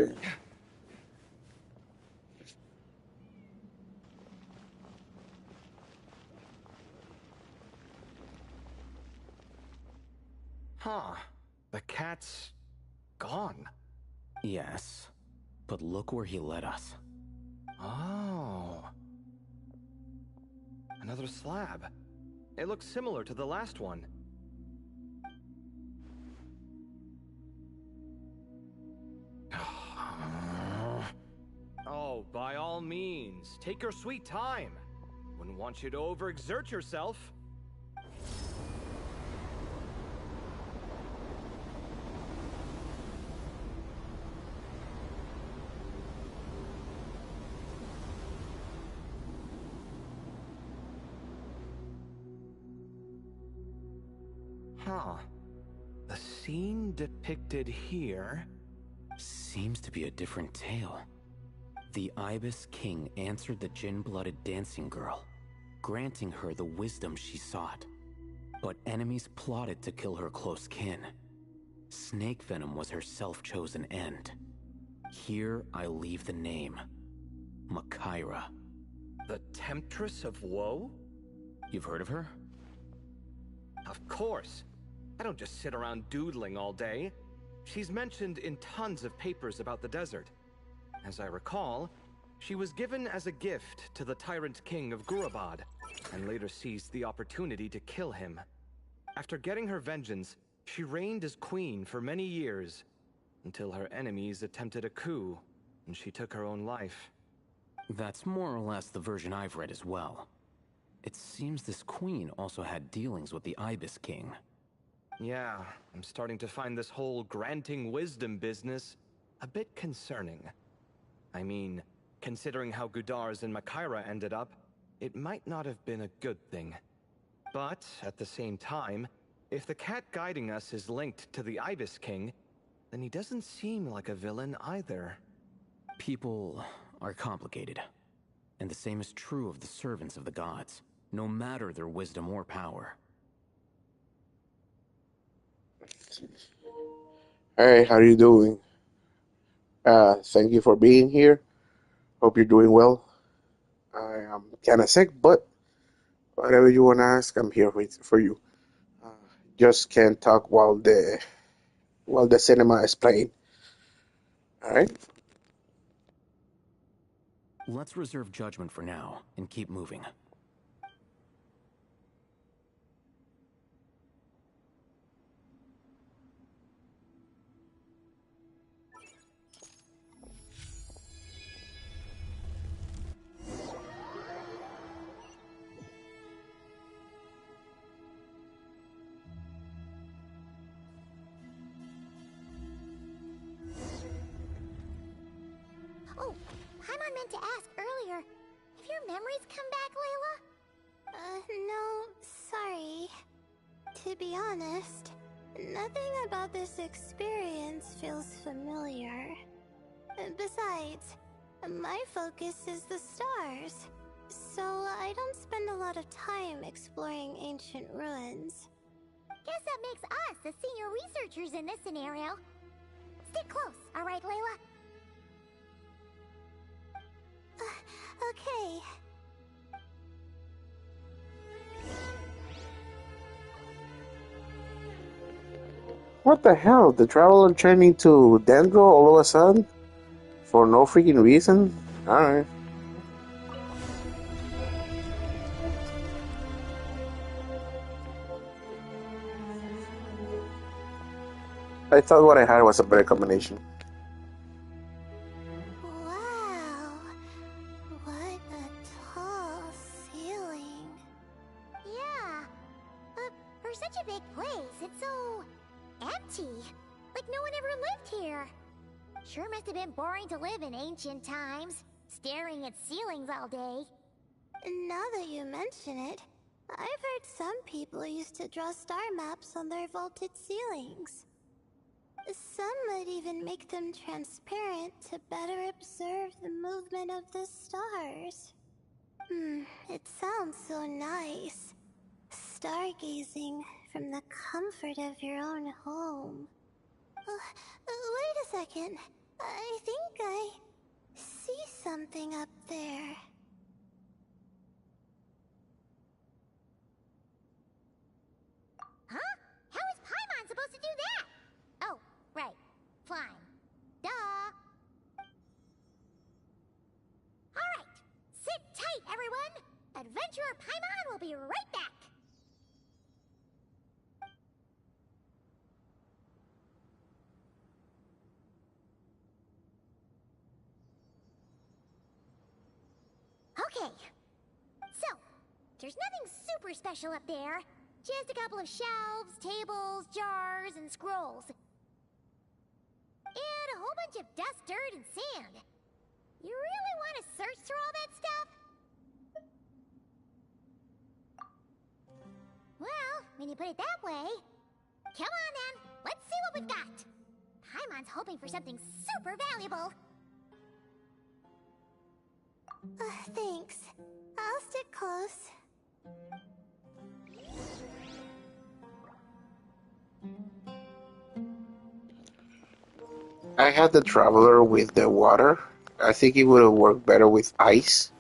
Huh. The cat's... gone. Yes, but look where he led us. Oh. Another slab. It looks similar to the last one. Oh, by all means, take your sweet time. Wouldn't want you to overexert yourself. Huh. The scene depicted here... Seems to be a different tale. The Ibis King answered the Jinn-blooded dancing girl, granting her the wisdom she sought. But enemies plotted to kill her close kin. Snake venom was her self-chosen end. Here I leave the name. Makaira. The Temptress of Woe? You've heard of her? Of course. I don't just sit around doodling all day. She's mentioned in tons of papers about the desert. As I recall, she was given as a gift to the tyrant king of Gurabad, and later seized the opportunity to kill him. After getting her vengeance, she reigned as queen for many years, until her enemies attempted a coup, and she took her own life. That's more or less the version I've read as well. It seems this queen also had dealings with the Ibis King. Yeah, I'm starting to find this whole granting wisdom business a bit concerning. I mean, considering how Gudars and Makaira ended up, it might not have been a good thing. But, at the same time, if the cat guiding us is linked to the Ibis King, then he doesn't seem like a villain either. People are complicated. And the same is true of the servants of the gods, no matter their wisdom or power. Hey, how are you doing? Thank you for being here. Hope you're doing well. I am kind of sick, but whatever you want to ask, I'm here for you. Just can't talk while the cinema is playing. All right. Let's reserve judgment for now and keep moving. meant to ask earlier. Have your memories come back, Layla? No, sorry. To be honest, nothing about this experience feels familiar. Besides, my focus is the stars, so I don't spend a lot of time exploring ancient ruins. Guess that makes us the senior researchers in this scenario. Stick close, alright, Layla? Okay. What the hell? The traveler turning to Dendro all of a sudden? For no freaking reason? Alright. I thought what I had was a better combination. Wow. What a tall ceiling. Yeah. But for such a big place, it's so empty. Like no one ever lived here. Sure must have been boring to live in ancient times, staring at ceilings all day. Now that you mention it, I've heard some people used to draw star maps on their vaulted ceilings. Some might even make them transparent to better observe the movement of the stars. It sounds so nice. Stargazing from the comfort of your own home. Wait a second. I think I see something up there. Huh? How is Paimon supposed to do that? Oh, right. Flying. Duh. Alright. Sit tight, everyone. Adventurer Paimon will be right back. Okay. So, there's nothing super special up there. Just a couple of shelves, tables, jars, and scrolls. And a whole bunch of dust, dirt, and sand. You really want to search through all that stuff? Well, when you put it that way... Come on then, let's see what we've got. Paimon's hoping for something super valuable. Thanks. I'll stick close. I had the traveler with the water. I think it would have worked better with ice.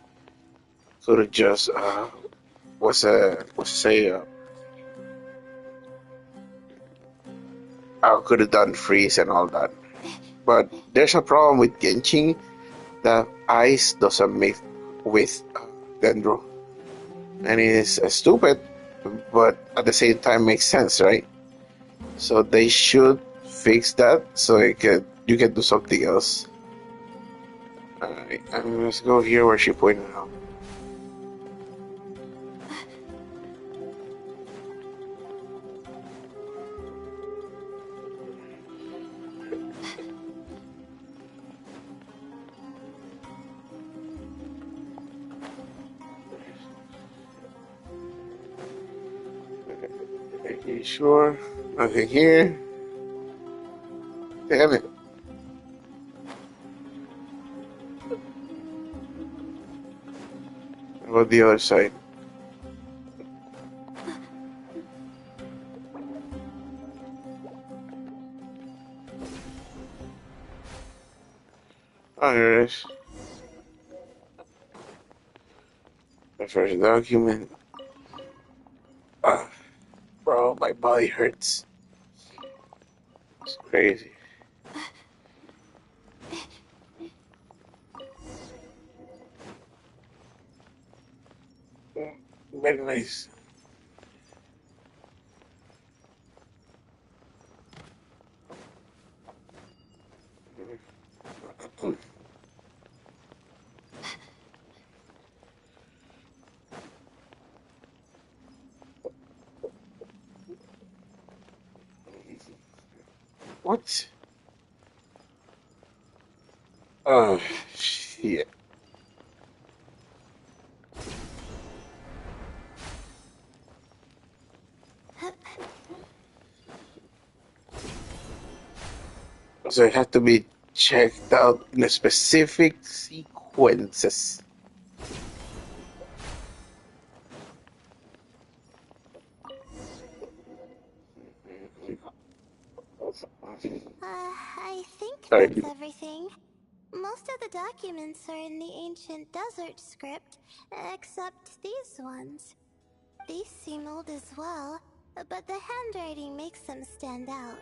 Could have just I could have done freeze and all that. But there's a problem with Genshin that ice doesn't mix with Dendro, and it is stupid, but at the same time makes sense, right? So they should fix that so you can do something else. Alright, let's go here where she pointed out. Are you sure? Nothing here. Damn it. How about the other side? Oh, here it is. The first document. Bro, my body hurts. It's crazy. Very nice. What? Oh, shit. So it has to be checked out in a specific sequences. I think Sorry. that's everything. Most of the documents are in the ancient desert script, except these ones. These seem old as well, but the handwriting makes them stand out.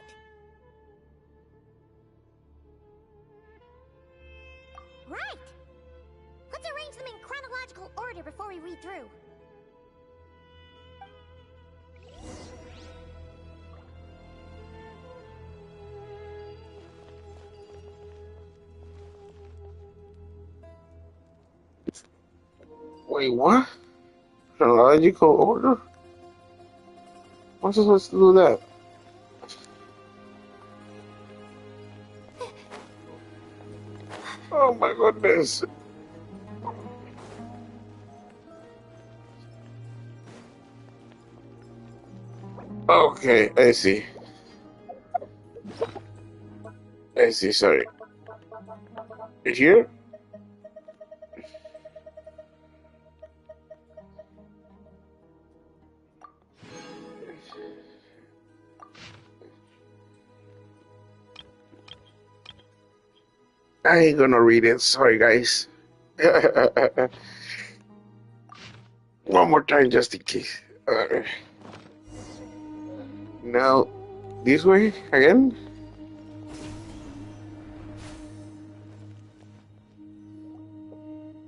Right! Let's arrange them in chronological order before we read through. Wait, what? Chronological order? What's supposed to do that? Oh my goodness. Okay, I see. I see, sorry. Here? I ain't gonna read it, sorry guys. One more time just in case. Now, this way again?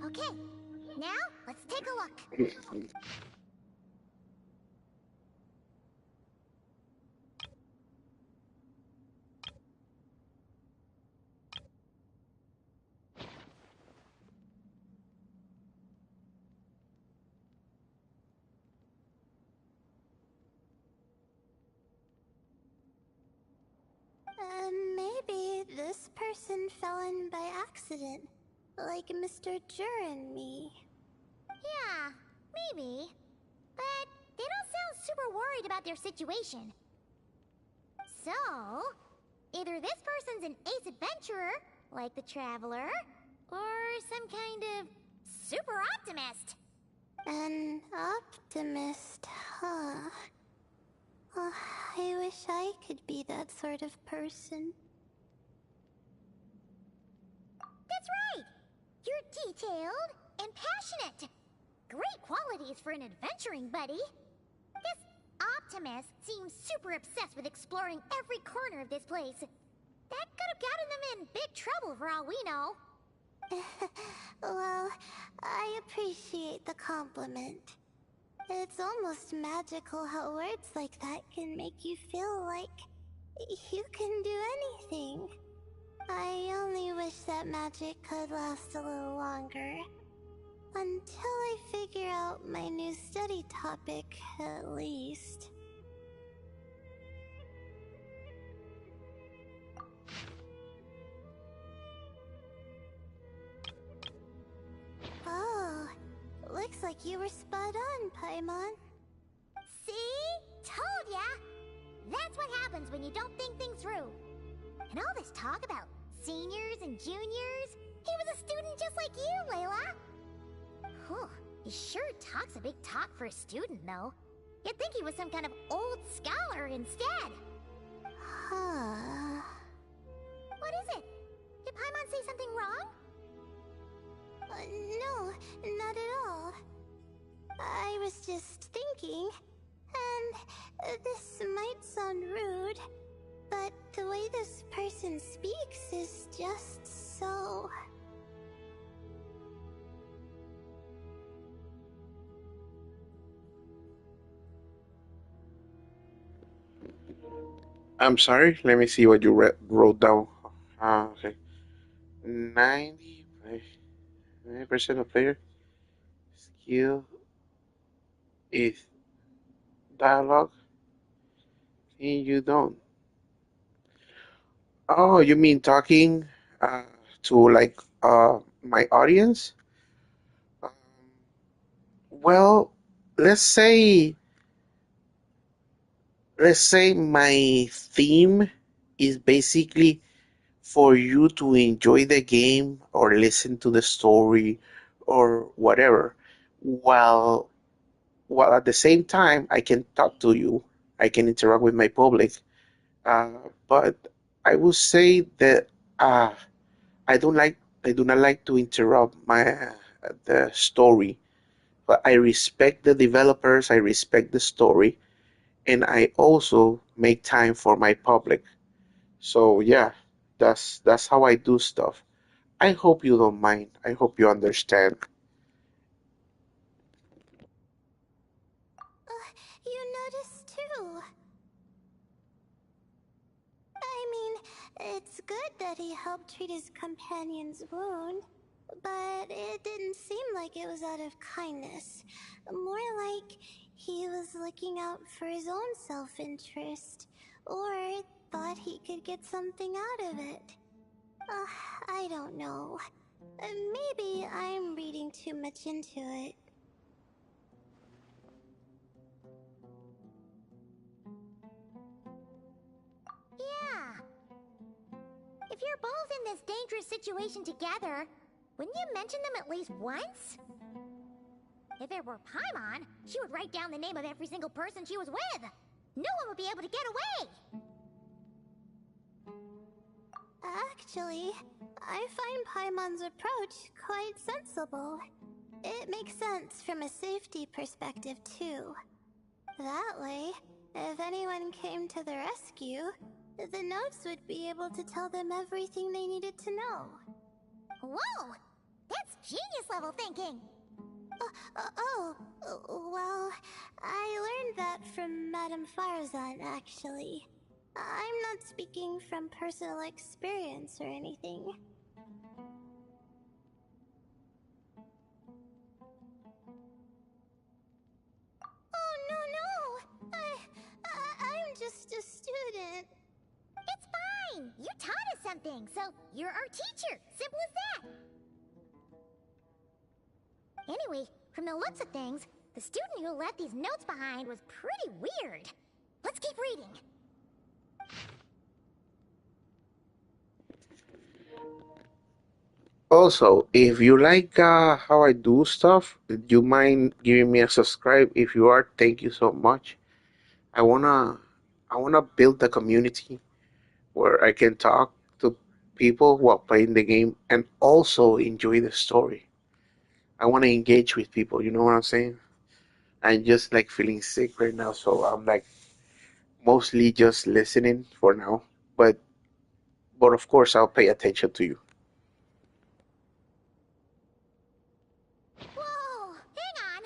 Okay, now let's take a look. Maybe this person fell in by accident, like Mr. Jur and me. Yeah, maybe. But they don't sound super worried about their situation. So, either this person's an ace adventurer, like the Traveler, or some kind of super optimist. An optimist, huh? Oh, I wish I could be that sort of person. That's right! You're detailed and passionate. Great qualities for an adventuring buddy. This optimist seems super obsessed with exploring every corner of this place. That could have gotten them in big trouble for all we know. Well, I appreciate the compliment. It's almost magical how words like that can make you feel like you can do anything. I only wish that magic could last a little longer. Until I figure out my new study topic, at least. Oh, looks like you were spot on, Paimon. See? Told ya! That's what happens when you don't think things through. And all this talk about seniors and juniors, he was a student just like you, Layla. Whew, he sure talks a big talk for a student, though. You'd think he was some kind of old scholar instead. Huh. What is it? Did Paimon say something wrong? No, not at all. I was just thinking, and this might sound rude, but the way this person speaks is just so... I'm sorry, let me see what you wrote down. Okay. 90% of player skill is dialogue, and you don't. Oh, you mean talking to like my audience? Um, well, let's say let's say my theme is basically for you to enjoy the game or listen to the story or whatever, while at the same time I can talk to you, I can interact with my public. Uh, but I would say that uh, I don't like I do not like to interrupt my the story. But I respect the developers, I respect the story, and I also make time for my public. So yeah, that's how I do stuff. I hope you don't mind. I hope you understand. You noticed too. I mean, it's good that he helped treat his companion's wound, but it didn't seem like it was out of kindness. More like he was looking out for his own self-interest, or thought he could get something out of it. I don't know. Maybe I'm reading too much into it. Yeah. If you're both in this dangerous situation together, wouldn't you mention them at least once? If it were Paimon, she would write down the name of every single person she was with. No one would be able to get away. Actually, I find Paimon's approach quite sensible. It makes sense from a safety perspective, too. That way, if anyone came to the rescue, the notes would be able to tell them everything they needed to know. Whoa! That's genius level thinking! Well, I learned that from Madame Farzan, actually. I'm not speaking from personal experience or anything. Oh, no! I'm just a student. It's fine! You taught us something, so you're our teacher. Simple as that. Anyway, from the looks of things, the student who left these notes behind was pretty weird. Let's keep reading. Also, if you like how I do stuff, do you mind giving me a subscribe? If you are, thank you so much. I wanna I wanna build a community where I can talk to people who are playing the game and also enjoy the story. I wanna engage with people, you know what I'm saying? I'm just like feeling sick right now, so I'm like mostly just listening for now. But of course I'll pay attention to you. Whoa! Hang on!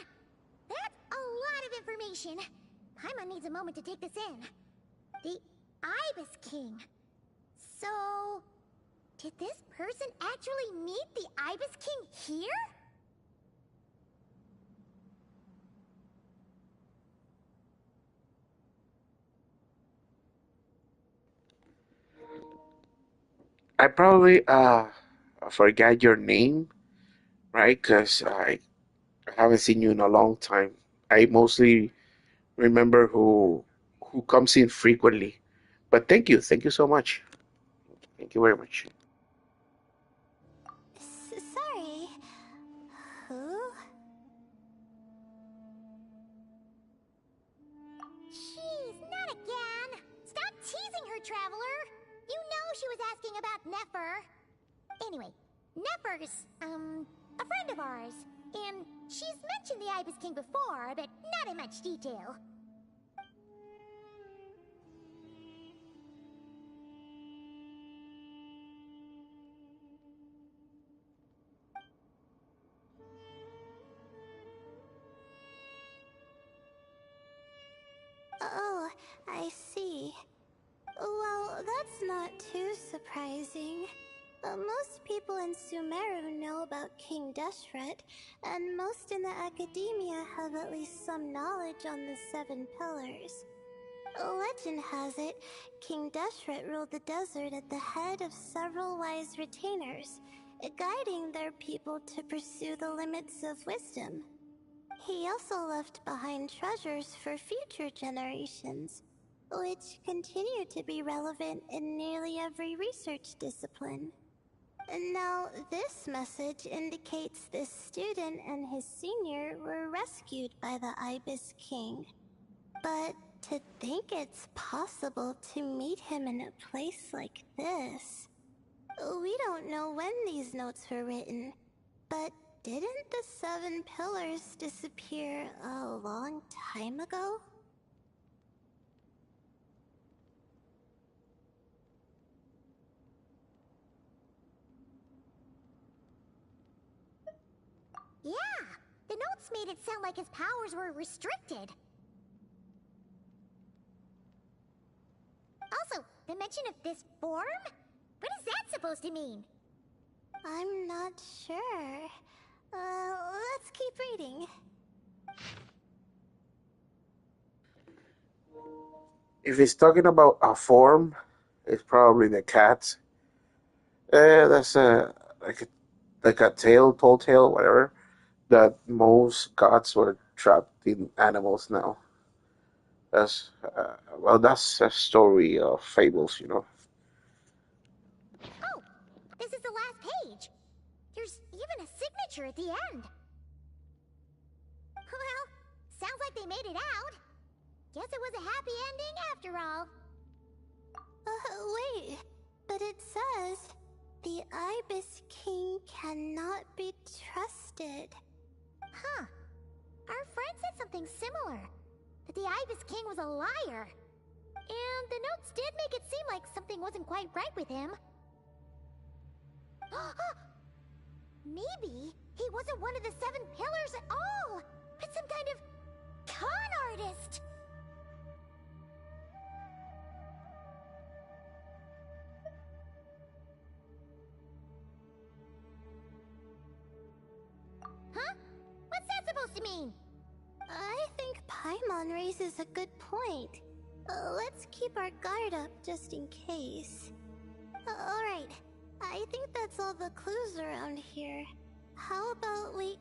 That's a lot of information. Paimon needs a moment to take this in. The Ibis King. So, did this person actually meet the Ibis King here? I probably forgot your name, right? Because I haven't seen you in a long time. I mostly remember who comes in frequently. But thank you so much. Thank you very much. Sorry. Who? Jeez, not again! Stop teasing her, Traveler! You know she was asking about Nefer. Anyway, Nefer's, a friend of ours. And she's mentioned the Ibis King before, but not in much detail. Oh, I see. Well, that's not too surprising. Most people in Sumeru know about King Deshret, and most in the academia have at least some knowledge on the Seven Pillars. Legend has it, King Deshret ruled the desert at the head of several wise retainers, guiding their people to pursue the limits of wisdom. He also left behind treasures for future generations. which continue to be relevant in nearly every research discipline. And now, this message indicates this student and his senior were rescued by the Ibis King. But to think it's possible to meet him in a place like this. We don't know when these notes were written, but didn't the 7 pillars disappear a long time ago? Yeah, the notes made it sound like his powers were restricted. Also, the mention of this form? What is that supposed to mean? I'm not sure. Let's keep reading. If he's talking about a form, it's probably the cat. That's like a tall tale, whatever. That most gods were trapped in animals now. That's a story of fables, you know. Oh, this is the last page. There's even a signature at the end. Well, sounds like they made it out. Guess it was a happy ending after all. Wait. But it says, the Ibis King cannot be trusted. Huh. Our friend said something similar. That the Ibis King was a liar. And the notes did make it seem like something wasn't quite right with him. Maybe he wasn't one of the 7 pillars at all, but some kind of con artist. Huh? What's that supposed to mean? I think Paimon raises a good point. Let's keep our guard up just in case. Alright, I think that's all the clues around here. How about we...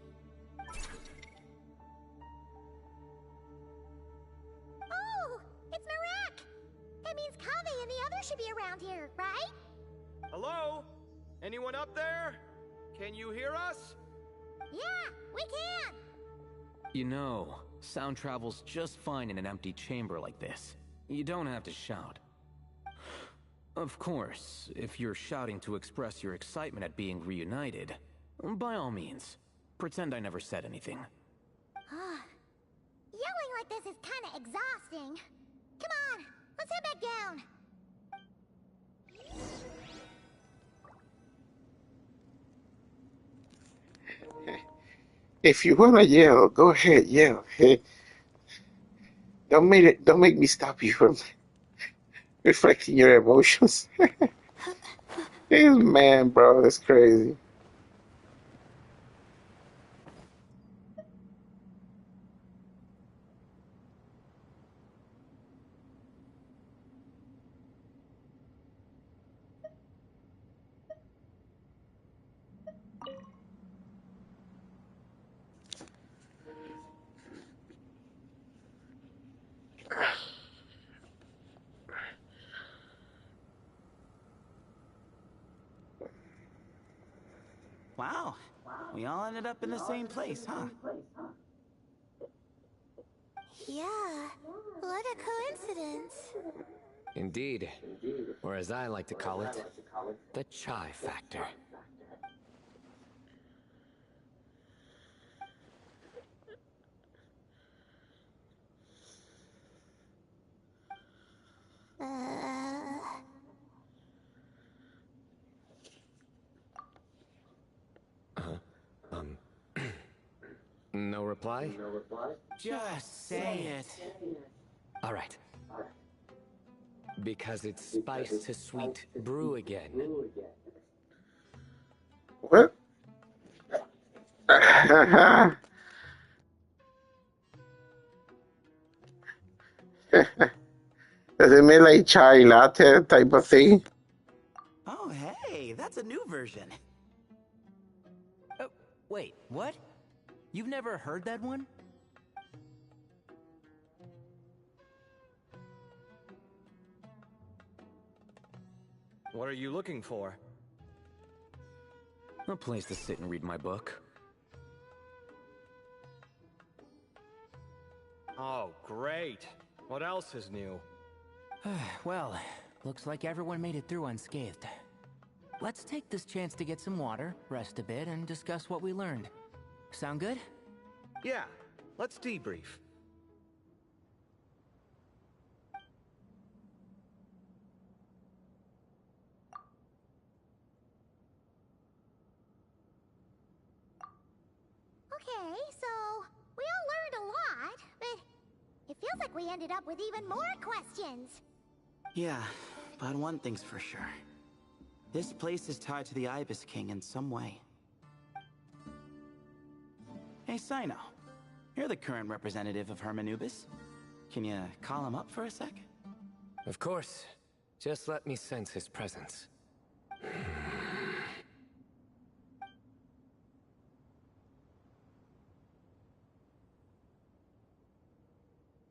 Oh, it's Marak! That means Kaveh and the others should be around here, right? Hello? Anyone up there? Can you hear us? Yeah, we can! You know, sound travels just fine in an empty chamber like this. You don't have to shout. Of course, if you're shouting to express your excitement at being reunited, by all means, pretend I never said anything. Yelling like this is kinda exhausting. Come on, let's head back down. If you wanna yell, go ahead, yell. Hey, don't make me stop you from reflecting your emotions. This man, bro, that's crazy. Wow, we all ended up in the same place, huh? Yeah, what a coincidence. Indeed. Or as I like to call it, the chai factor. No reply? Just say it. All right. Because it's spice to sweet brew again. What? Does it mean like chai latte type of thing? Oh, hey, that's a new version. Oh, wait, what? You've never heard that one? What are you looking for? A place to sit and read my book. Oh, great. What else is new? Well, looks like everyone made it through unscathed. Let's take this chance to get some water, rest a bit, and discuss what we learned. Sound good? Yeah, let's debrief. Okay, so we all learned a lot, but it feels like we ended up with even more questions. Yeah, but one thing's for sure. This place is tied to the Ibis King in some way. Hey, Sino. You're the current representative of Hermanubis. Can you call him up for a sec? Of course. Just let me sense his presence.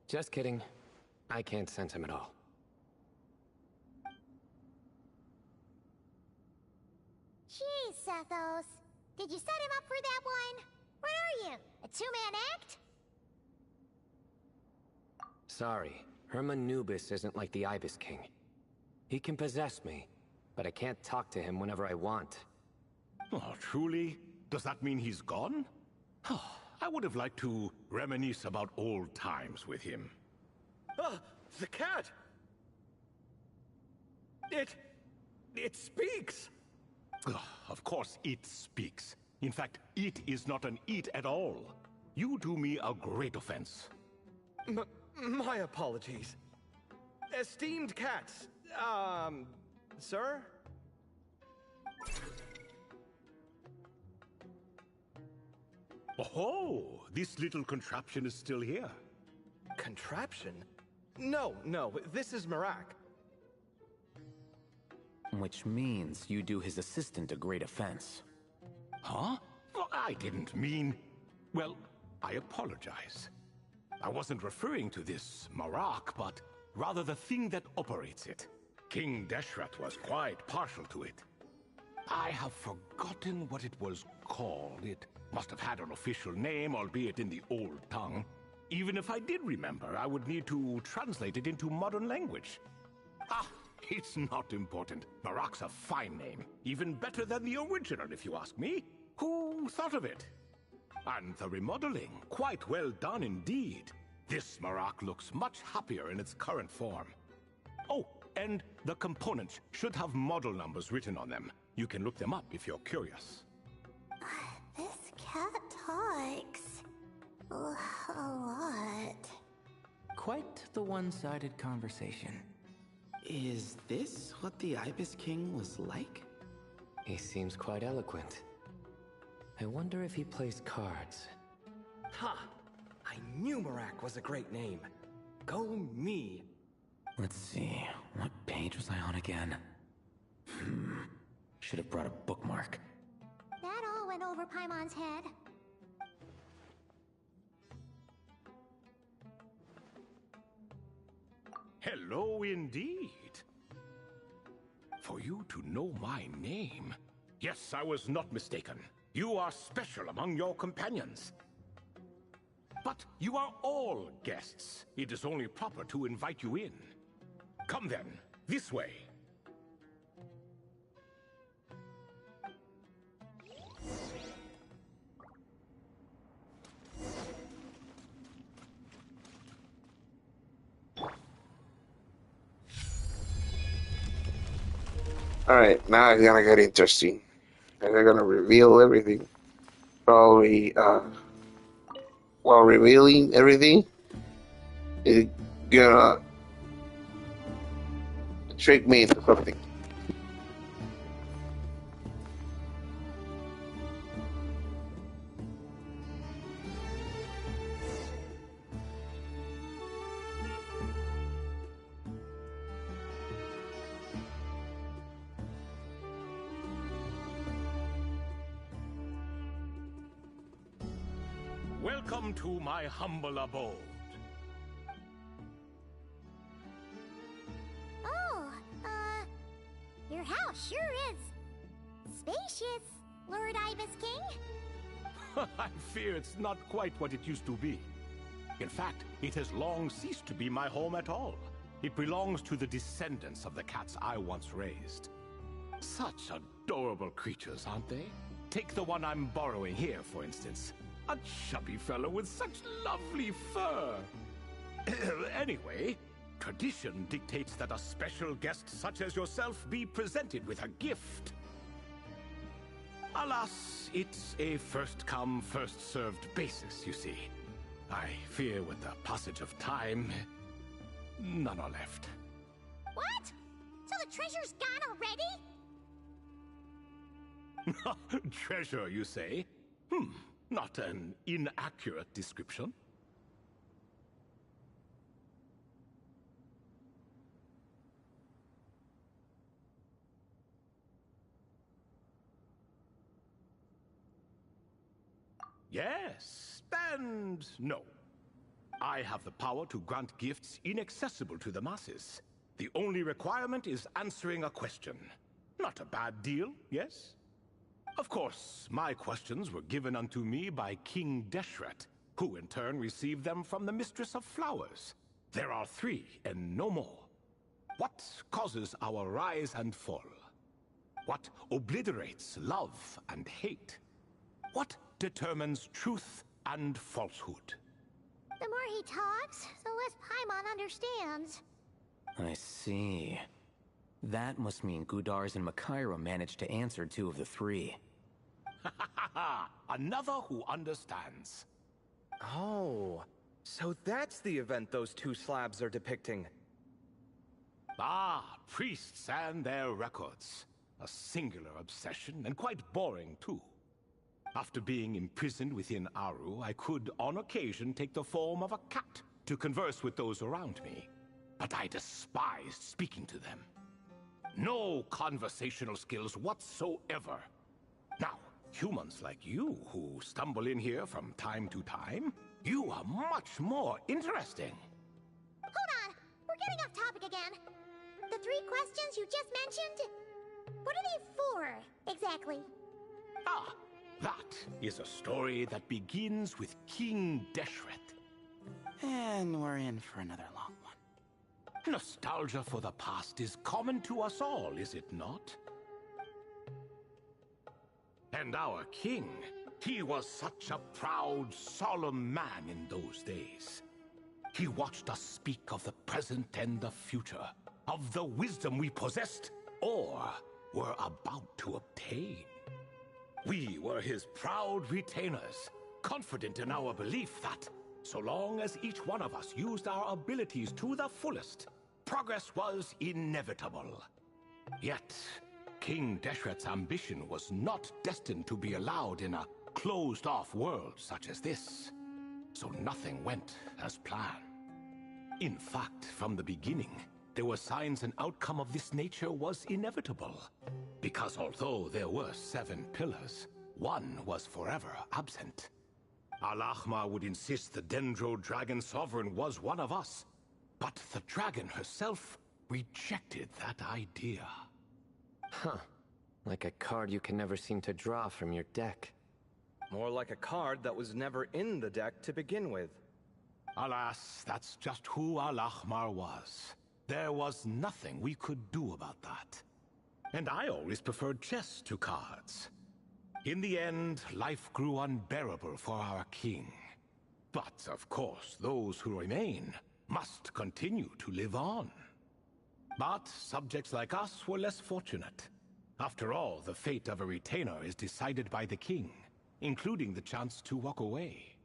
Just kidding. I can't sense him at all. Jeez, Sethos. Did you set him up for that one? What are you, a two-man act? Sorry, Hermanubis isn't like the Ibis King. He can possess me, but I can't talk to him whenever I want. Oh, truly? Does that mean he's gone? I would have liked to reminisce about old times with him. Ah, the cat! It speaks! Of course it speaks. In fact, it is not an it at all. You do me a great offense. My apologies. Esteemed cats, sir? Oh, this little contraption is still here. Contraption? No, this is Marak. Which means you do his assistant a great offense. Huh? Well, I didn't mean... Well, I apologize. I wasn't referring to this Marak, but rather the thing that operates it. King Deshret was quite partial to it. I have forgotten what it was called. It must have had an official name, albeit in the old tongue. Even if I did remember, I would need to translate it into modern language. It's not important. Marak's a fine name. Even better than the original, if you ask me. Who thought of it? And the remodeling, quite well done indeed. This Marak looks much happier in its current form. Oh, and the components should have model numbers written on them. You can look them up if you're curious. This cat talks a lot. Quite the one-sided conversation. Is this what the Ibis King was like? He seems quite eloquent. I wonder if he plays cards. Ha! I knew Marak was a great name. Go me. Let's see, what page was I on again? Should have brought a bookmark. That all went over Paimon's head. Hello indeed. For you to know my name. Yes, I was not mistaken. You are special among your companions. But you are all guests. It is only proper to invite you in. Come then, this way. Alright, now it's gonna get interesting. And they're gonna reveal everything. Probably, while revealing everything, it's gonna trick me into something. Welcome to my humble abode. Oh, your house. spacious, Lord Ibis King. I fear it's not quite what it used to be. In fact, it has long ceased to be my home at all. It belongs to the descendants of the cats I once raised. Such adorable creatures, aren't they? Take the one I'm borrowing here, for instance. A chubby fellow with such lovely fur. Anyway, tradition dictates that a special guest such as yourself be presented with a gift. Alas, it's a first-come, first-served basis, you see. I fear with the passage of time, none are left. What? So the treasure's gone already? Treasure, you say? Not an inaccurate description. Yes, and no. I have the power to grant gifts inaccessible to the masses. The only requirement is answering a question. Not a bad deal, yes? Of course, my questions were given unto me by King Deshret, who in turn received them from the Mistress of Flowers. There are 3, and no more. What causes our rise and fall? What obliterates love and hate? What determines truth and falsehood? The more he talks, the less Paimon understands. I see. That must mean Gudars and Makaira managed to answer 2 of the 3. Another who understands. Oh, so that's the event those 2 slabs are depicting. Ah, priests and their records. A singular obsession, and quite boring too. After being imprisoned within Aru, I could, on occasion, take the form of a cat to converse with those around me. But I despised speaking to them. No conversational skills whatsoever. Now, humans like you who stumble in here from time to time, you are much more interesting. Hold on, we're getting off topic again. The 3 questions you just mentioned, what are they for, exactly? Ah, that is a story that begins with King Deshret. And we're in for another long one. Nostalgia for the past is common to us all, is it not? And our king, he was such a proud, solemn man in those days. He watched us speak of the present and the future, of the wisdom we possessed, or were about to obtain. We were his proud retainers, confident in our belief that, so long as each one of us used our abilities to the fullest, progress was inevitable. Yet, King Deshret's ambition was not destined to be allowed in a closed-off world such as this. So nothing went as planned. In fact, from the beginning, there were signs an outcome of this nature was inevitable. Because although there were 7 pillars, one was forever absent. Al-Ahmar would insist the Dendro Dragon Sovereign was one of us, but the dragon herself rejected that idea. Huh. Like a card you can never seem to draw from your deck. More like a card that was never in the deck to begin with. Alas, that's just who Al-Ahmar was. There was nothing we could do about that. And I always preferred chess to cards. In the end, life grew unbearable for our king. But, of course, those who remain must continue to live on. But subjects like us were less fortunate. After all, the fate of a retainer is decided by the king, including the chance to walk away.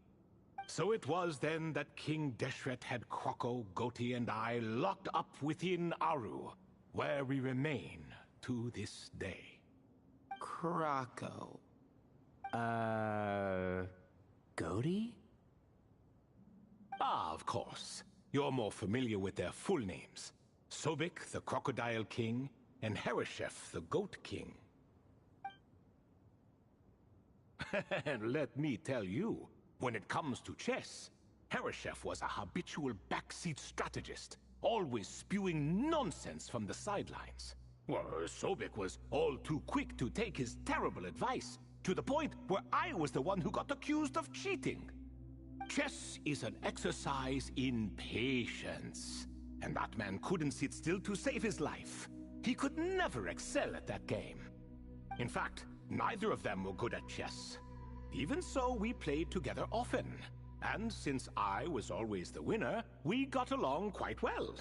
So it was then that King Deshret had Kroko, Goti, and I locked up within Aru, where we remain to this day. Krako. Goti? Ah, of course. You're more familiar with their full names. Sobek, the Crocodile King, and Hereshef, the Goat King. And let me tell you, when it comes to chess, Hereshef was a habitual backseat strategist, always spewing nonsense from the sidelines. Well, Sobek was all too quick to take his terrible advice, to the point where I was the one who got accused of cheating. Chess is an exercise in patience, and that man couldn't sit still to save his life. He could never excel at that game. In fact, neither of them were good at chess. Even so, we played together often, and since I was always the winner, we got along quite well.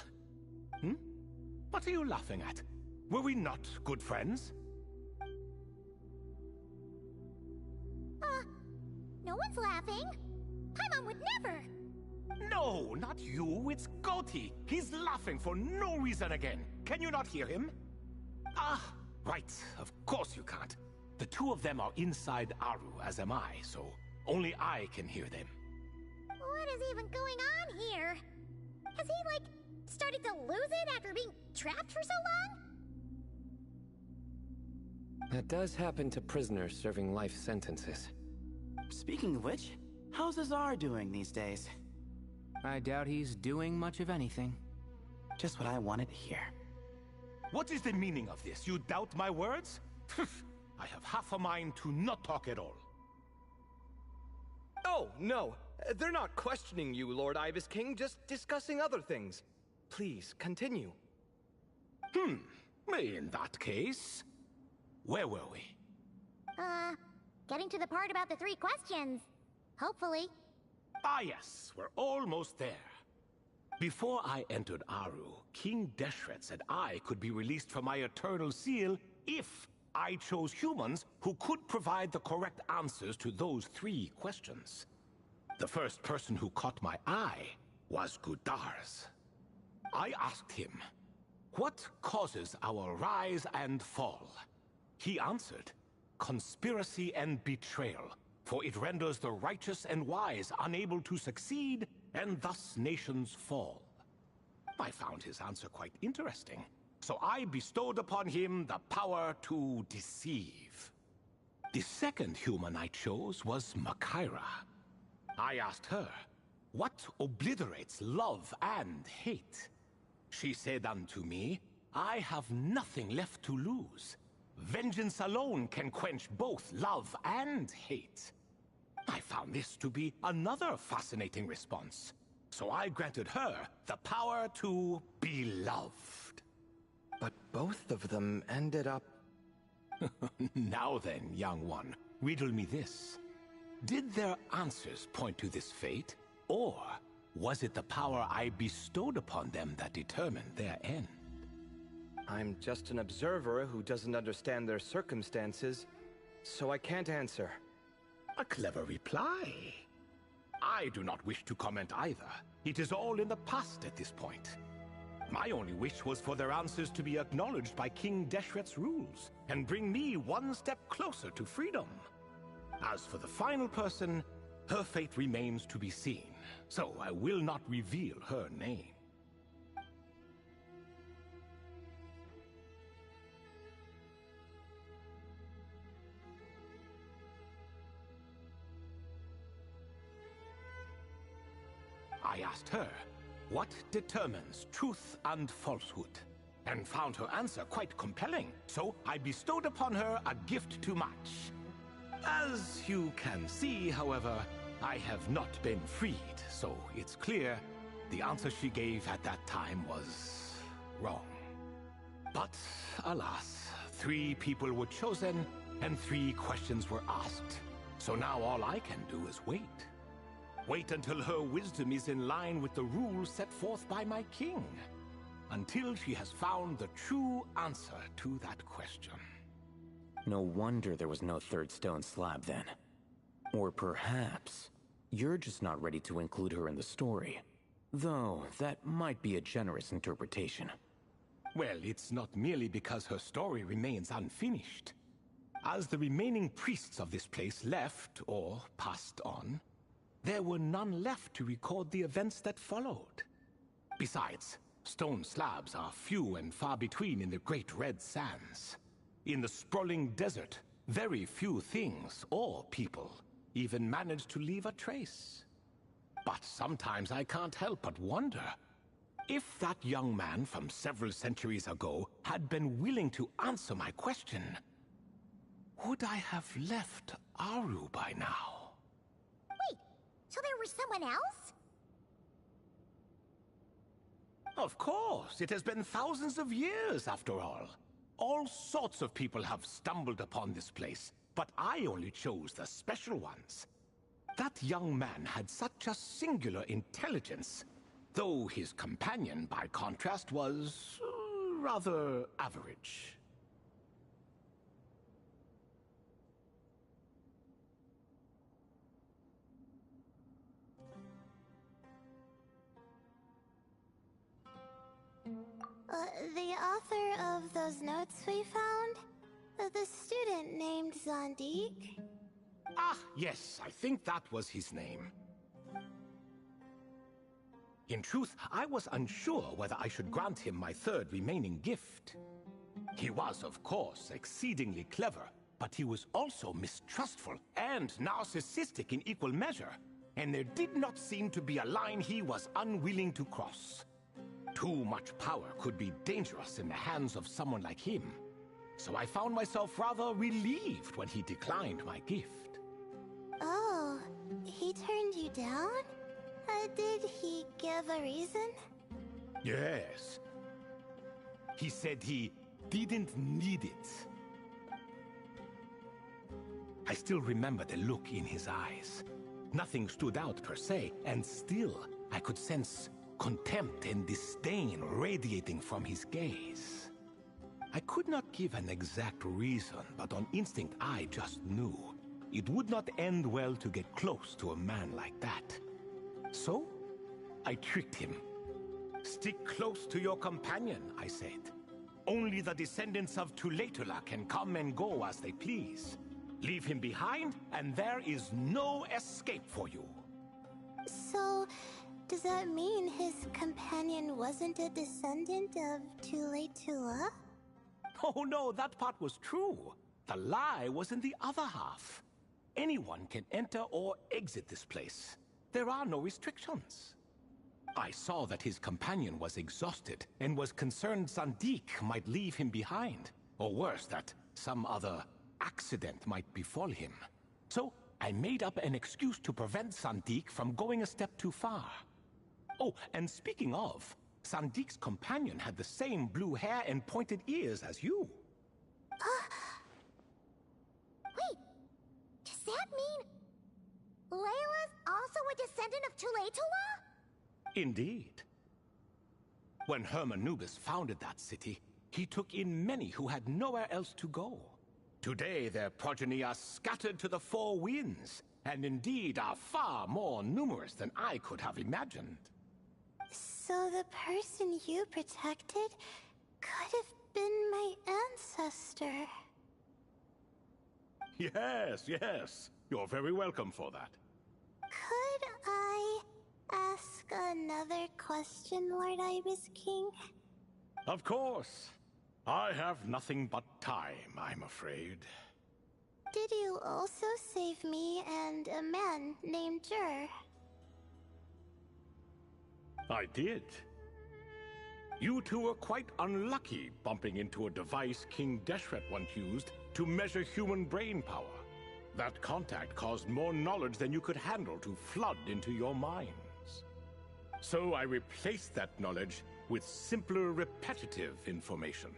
What are you laughing at? Were we not good friends? No one's laughing. Paimon would never. No, not you. It's Goatee. He's laughing for no reason again. Can you not hear him? Ah, right. Of course you can't. The two of them are inside Aru, as am I, so only I can hear them. What is even going on here? Has he, like, started to lose it after being trapped for so long? That does happen to prisoners serving life sentences. Speaking of which, how's Azar doing these days? I doubt he's doing much of anything. Just what I wanted to hear. What is the meaning of this? You doubt my words? I have half a mind to not talk at all. Oh, no. They're not questioning you, Lord Ibis King, just discussing other things. Please, continue. In that case, where were we? Getting to the part about the 3 questions. Hopefully. Ah yes, we're almost there. Before I entered Aru, King Deshret said I could be released from my eternal seal if I chose humans who could provide the correct answers to those 3 questions. The first person who caught my eye was Gudars. I asked him, what causes our rise and fall? He answered, conspiracy and betrayal, for it renders the righteous and wise unable to succeed, and thus nations fall. I found his answer quite interesting, so I bestowed upon him the power to deceive. The second human I chose was Makaira. I asked her, what obliterates love and hate? She said unto me, I have nothing left to lose. Vengeance alone can quench both love and hate. I found this to be another fascinating response, so I granted her the power to be loved. But both of them ended up... Now then, young one, riddle me this. Did their answers point to this fate, or was it the power I bestowed upon them that determined their end? I'm just an observer who doesn't understand their circumstances, so I can't answer. A clever reply. I do not wish to comment either. It is all in the past at this point. My only wish was for their answers to be acknowledged by King Deshret's rules, and bring me one step closer to freedom. As for the final person, her fate remains to be seen, so I will not reveal her name. I asked her, what determines truth and falsehood? And found her answer quite compelling, so I bestowed upon her a gift to match. As you can see, however, I have not been freed, so it's clear the answer she gave at that time was wrong. But alas, 3 people were chosen and 3 questions were asked. So now all I can do is wait. Wait until her wisdom is in line with the rules set forth by my king. Until she has found the true answer to that question. No wonder there was no 3rd stone slab then. Or perhaps you're just not ready to include her in the story. Though, that might be a generous interpretation. Well, it's not merely because her story remains unfinished. As the remaining priests of this place left, or passed on, there were none left to record the events that followed. Besides, stone slabs are few and far between in the Great Red Sands. In the sprawling desert, very few things or people even manage to leave a trace. But sometimes I can't help but wonder, If that young man from several centuries ago had been willing to answer my question, would I have left Aru by now? Wait, so there was someone else? Of course, it has been thousands of years after all. All sorts of people have stumbled upon this place, but I only chose the special ones. That young man had such a singular intelligence, though his companion, by contrast, was rather average. The author of those notes we found? The student named Zandik? Ah, yes, I think that was his name. In truth, I was unsure whether I should grant him my third remaining gift. He was, of course, exceedingly clever, but he was also mistrustful and narcissistic in equal measure, and there did not seem to be a line he was unwilling to cross. Too much power could be dangerous in the hands of someone like him, so I found myself rather relieved when he declined my gift. Oh, he turned you down? Did he give a reason? Yes. He said he didn't need it. I still remember the look in his eyes. Nothing stood out per se, and still I could sense contempt and disdain radiating from his gaze. I could not give an exact reason, but on instinct I just knew it would not end well to get close to a man like that. So, I tricked him. Stick close to your companion, I said. Only the descendants of Tuletula can come and go as they please. Leave him behind, and there is no escape for you. So, does that mean his companion wasn't a descendant of Tuletula? Oh no, that part was true. The lie was in the other half. Anyone can enter or exit this place. There are no restrictions. I saw that his companion was exhausted and was concerned Zandik might leave him behind, or worse, that some other accident might befall him. So I made up an excuse to prevent Zandik from going a step too far. Oh, and speaking of, Sandik's companion had the same blue hair and pointed ears as you. Wait, does that mean Layla's also a descendant of Tuletula? Indeed. When Hermanubis founded that city, he took in many who had nowhere else to go. Today their progeny are scattered to the four winds, and indeed are far more numerous than I could have imagined. So the person you protected could have been my ancestor. Yes. You're very welcome for that. Could I ask another question, Lord Ibis King? Of course. I have nothing but time, I'm afraid. Did you also save me and a man named Jur? I did. You two were quite unlucky bumping into a device King Deshret once used to measure human brain power. That contact caused more knowledge than you could handle to flood into your minds. So I replaced that knowledge with simpler, repetitive information.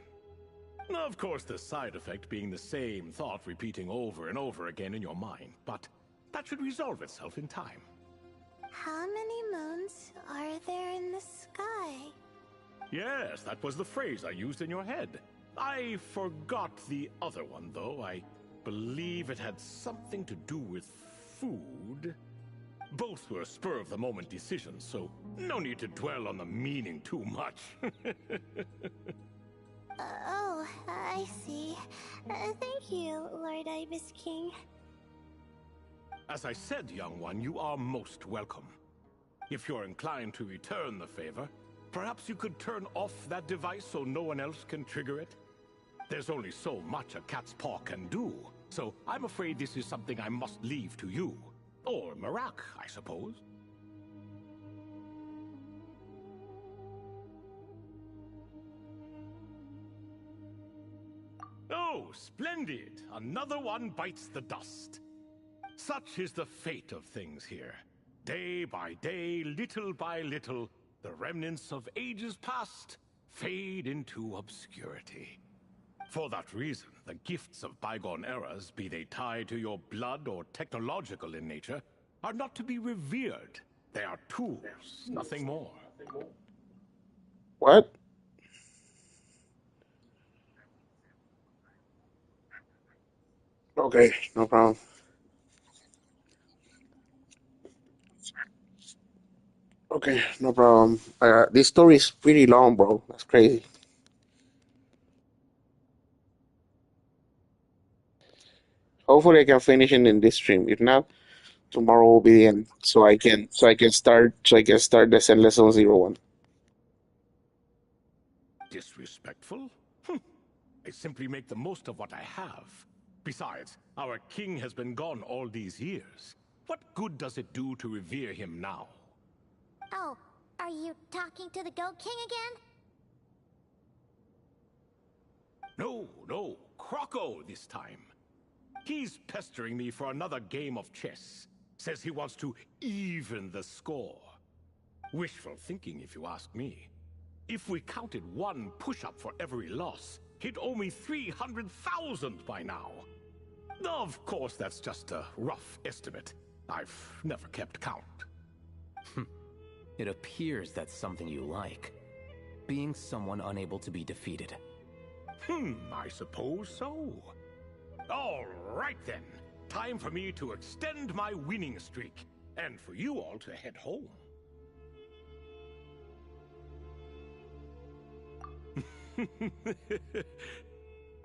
Of course, the side effect being the same thought repeating over and over again in your mind, but that should resolve itself in time. How many moons are there in the sky? Yes, that was the phrase I used in your head. I forgot the other one, though. I believe it had something to do with food. Both were spur-of-the-moment decisions, so no need to dwell on the meaning too much. Oh, I see. Thank you, Lord Ibis King. As I said, young one, you are most welcome. If you're inclined to return the favor, perhaps you could turn off that device so no one else can trigger it? There's only so much a cat's paw can do, so I'm afraid this is something I must leave to you. Or Marak, I suppose. Oh, splendid! Another one bites the dust. Such is the fate of things here. Day by day, little by little, the remnants of ages past fade into obscurity. For that reason, the gifts of bygone eras, be they tied to your blood or technological in nature, are not to be revered. They are tools, nothing more. What? Okay, no problem. Okay, no problem. This story is pretty long, bro. That's crazy. Hopefully, I can finish it in this stream. If not, tomorrow will be the end, so I can start the Endless Zone Zero one. Disrespectful? I simply make the most of what I have. Besides, our king has been gone all these years. What good does it do to revere him now? Oh, are you talking to the Goat King again? No, Croco this time. He's pestering me for another game of chess. Says he wants to even the score. Wishful thinking, if you ask me. If we counted one push-up for every loss, he'd owe me 300,000 by now. Of course, that's just a rough estimate. I've never kept count. It appears that's something you like. Being someone unable to be defeated. I suppose so. All right then. Time for me to extend my winning streak, and for you all to head home.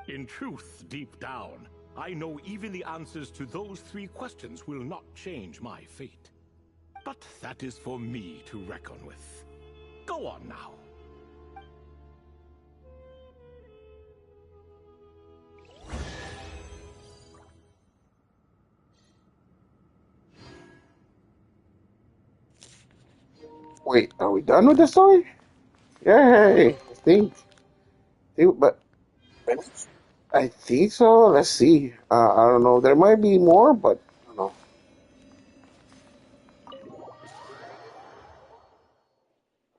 In truth, deep down, I know even the answers to those 3 questions will not change my fate. But that is for me to reckon with. Go on now. Wait, are we done with the story? Yay! But I think so. Let's see. I don't know. There might be more, but I don't know.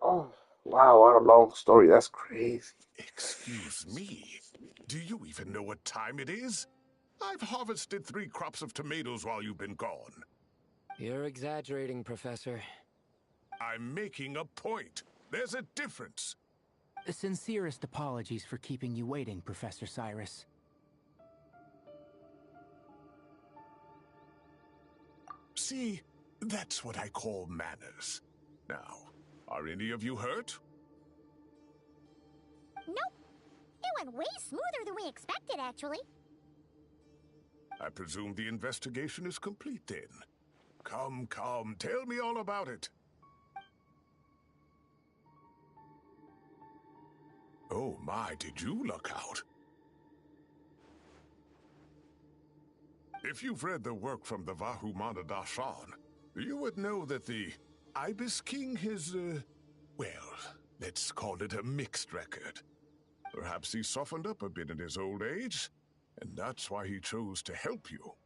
Oh, wow! What a long story. That's crazy. Excuse me. Do you even know what time it is? I've harvested 3 crops of tomatoes while you've been gone. You're exaggerating, Professor. I'm making a point. There's a difference. The sincerest apologies for keeping you waiting, Professor Cyrus. See, that's what I call manners. Now, are any of you hurt? Nope. It went way smoother than we expected, actually. I presume the investigation is complete then. Come, tell me all about it. Oh my, did you luck out? If you've read the work from the Vahumana Dashan, you would know that the Ibis King has, well, let's call it a mixed record. Perhaps he softened up a bit in his old age, and that's why he chose to help you.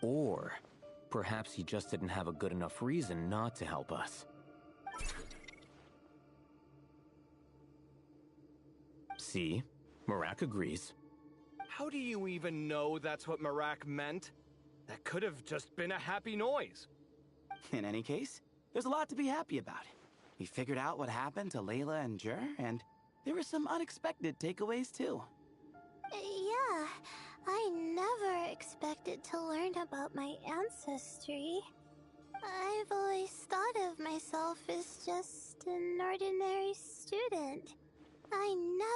Or perhaps he just didn't have a good enough reason not to help us. See? Marak agrees. How do you even know that's what Marak meant? That could have just been a happy noise. In any case, there's a lot to be happy about. We figured out what happened to Layla and Jur, and there were some unexpected takeaways too. Yeah, I never expected to learn about my ancestry. I've always thought of myself as just an ordinary student. I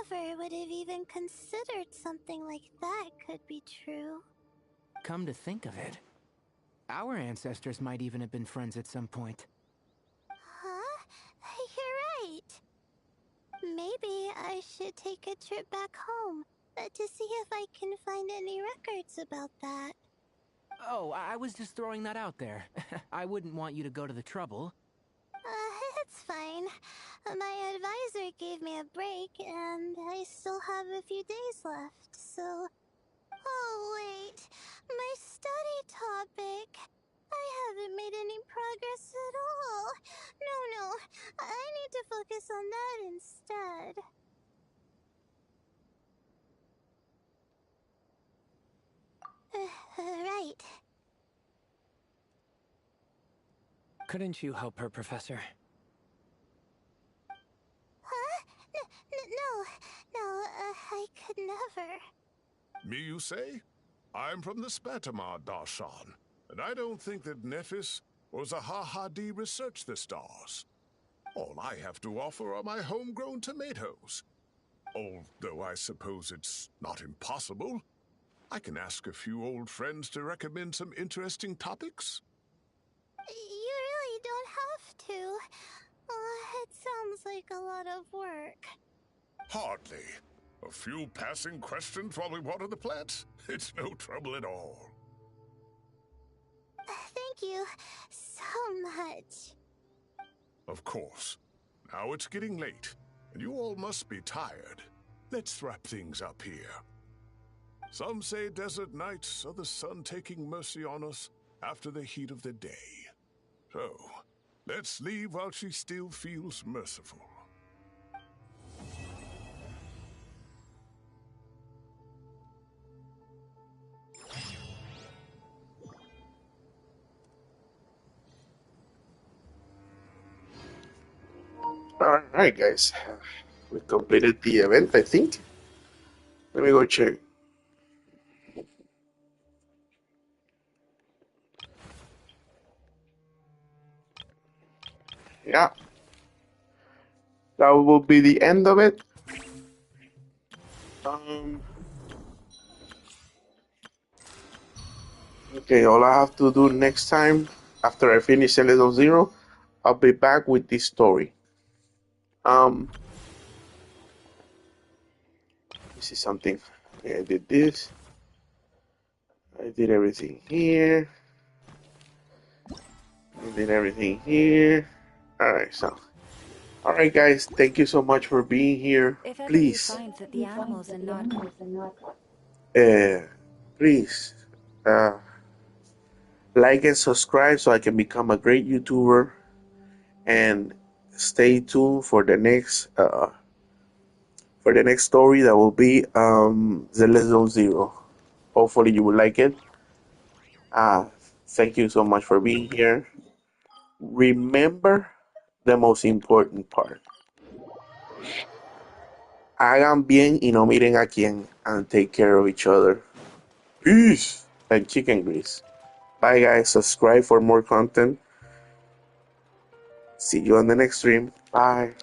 never would have even considered something like that could be true. Come to think of it, our ancestors might even have been friends at some point. Huh? You're right. Maybe I should take a trip back home to see if I can find any records about that. Oh, I was just throwing that out there. I wouldn't want you to go to the trouble. It's fine. My advisor gave me a break, and I still have a few days left, so so... Oh, wait. My study topic. I haven't made any progress at all. No. I need to focus on that instead. Right. Couldn't you help her, Professor? Huh? No, I could never. Me, you say? I'm from the Spatamar Darshan, and I don't think that Nephis or Zahahadi researched the stars. All I have to offer are my homegrown tomatoes. Although I suppose it's not impossible. I can ask a few old friends to recommend some interesting topics. You really don't have to. It sounds like a lot of work. Hardly. A few passing questions while we water the plants? It's no trouble at all. Thank you so much. Of course. Now it's getting late, and you all must be tired. Let's wrap things up here. Some say desert nights are the sun taking mercy on us after the heat of the day. So, let's leave while she still feels merciful. Alright, guys. We completed the event, I think. Let me go check. Yeah. That will be the end of it. Okay, all I have to do next time, after I finish a level 0, I'll be back with this story. This is something. Okay, I did this. I did everything here. I did everything here. Alright, so. Alright, guys, thank you so much for being here. If ever you Please. find that the animals are not... Please. Like and subscribe so I can become a great YouTuber. And stay tuned for the next story that will be The Legend Zero. Hopefully you will like it. Thank you so much for being here. Remember the most important part. Hagan bien y no miren a quién, and take care of each other. Peace and chicken grease. Bye guys, subscribe for more content. See you on the next stream. Bye.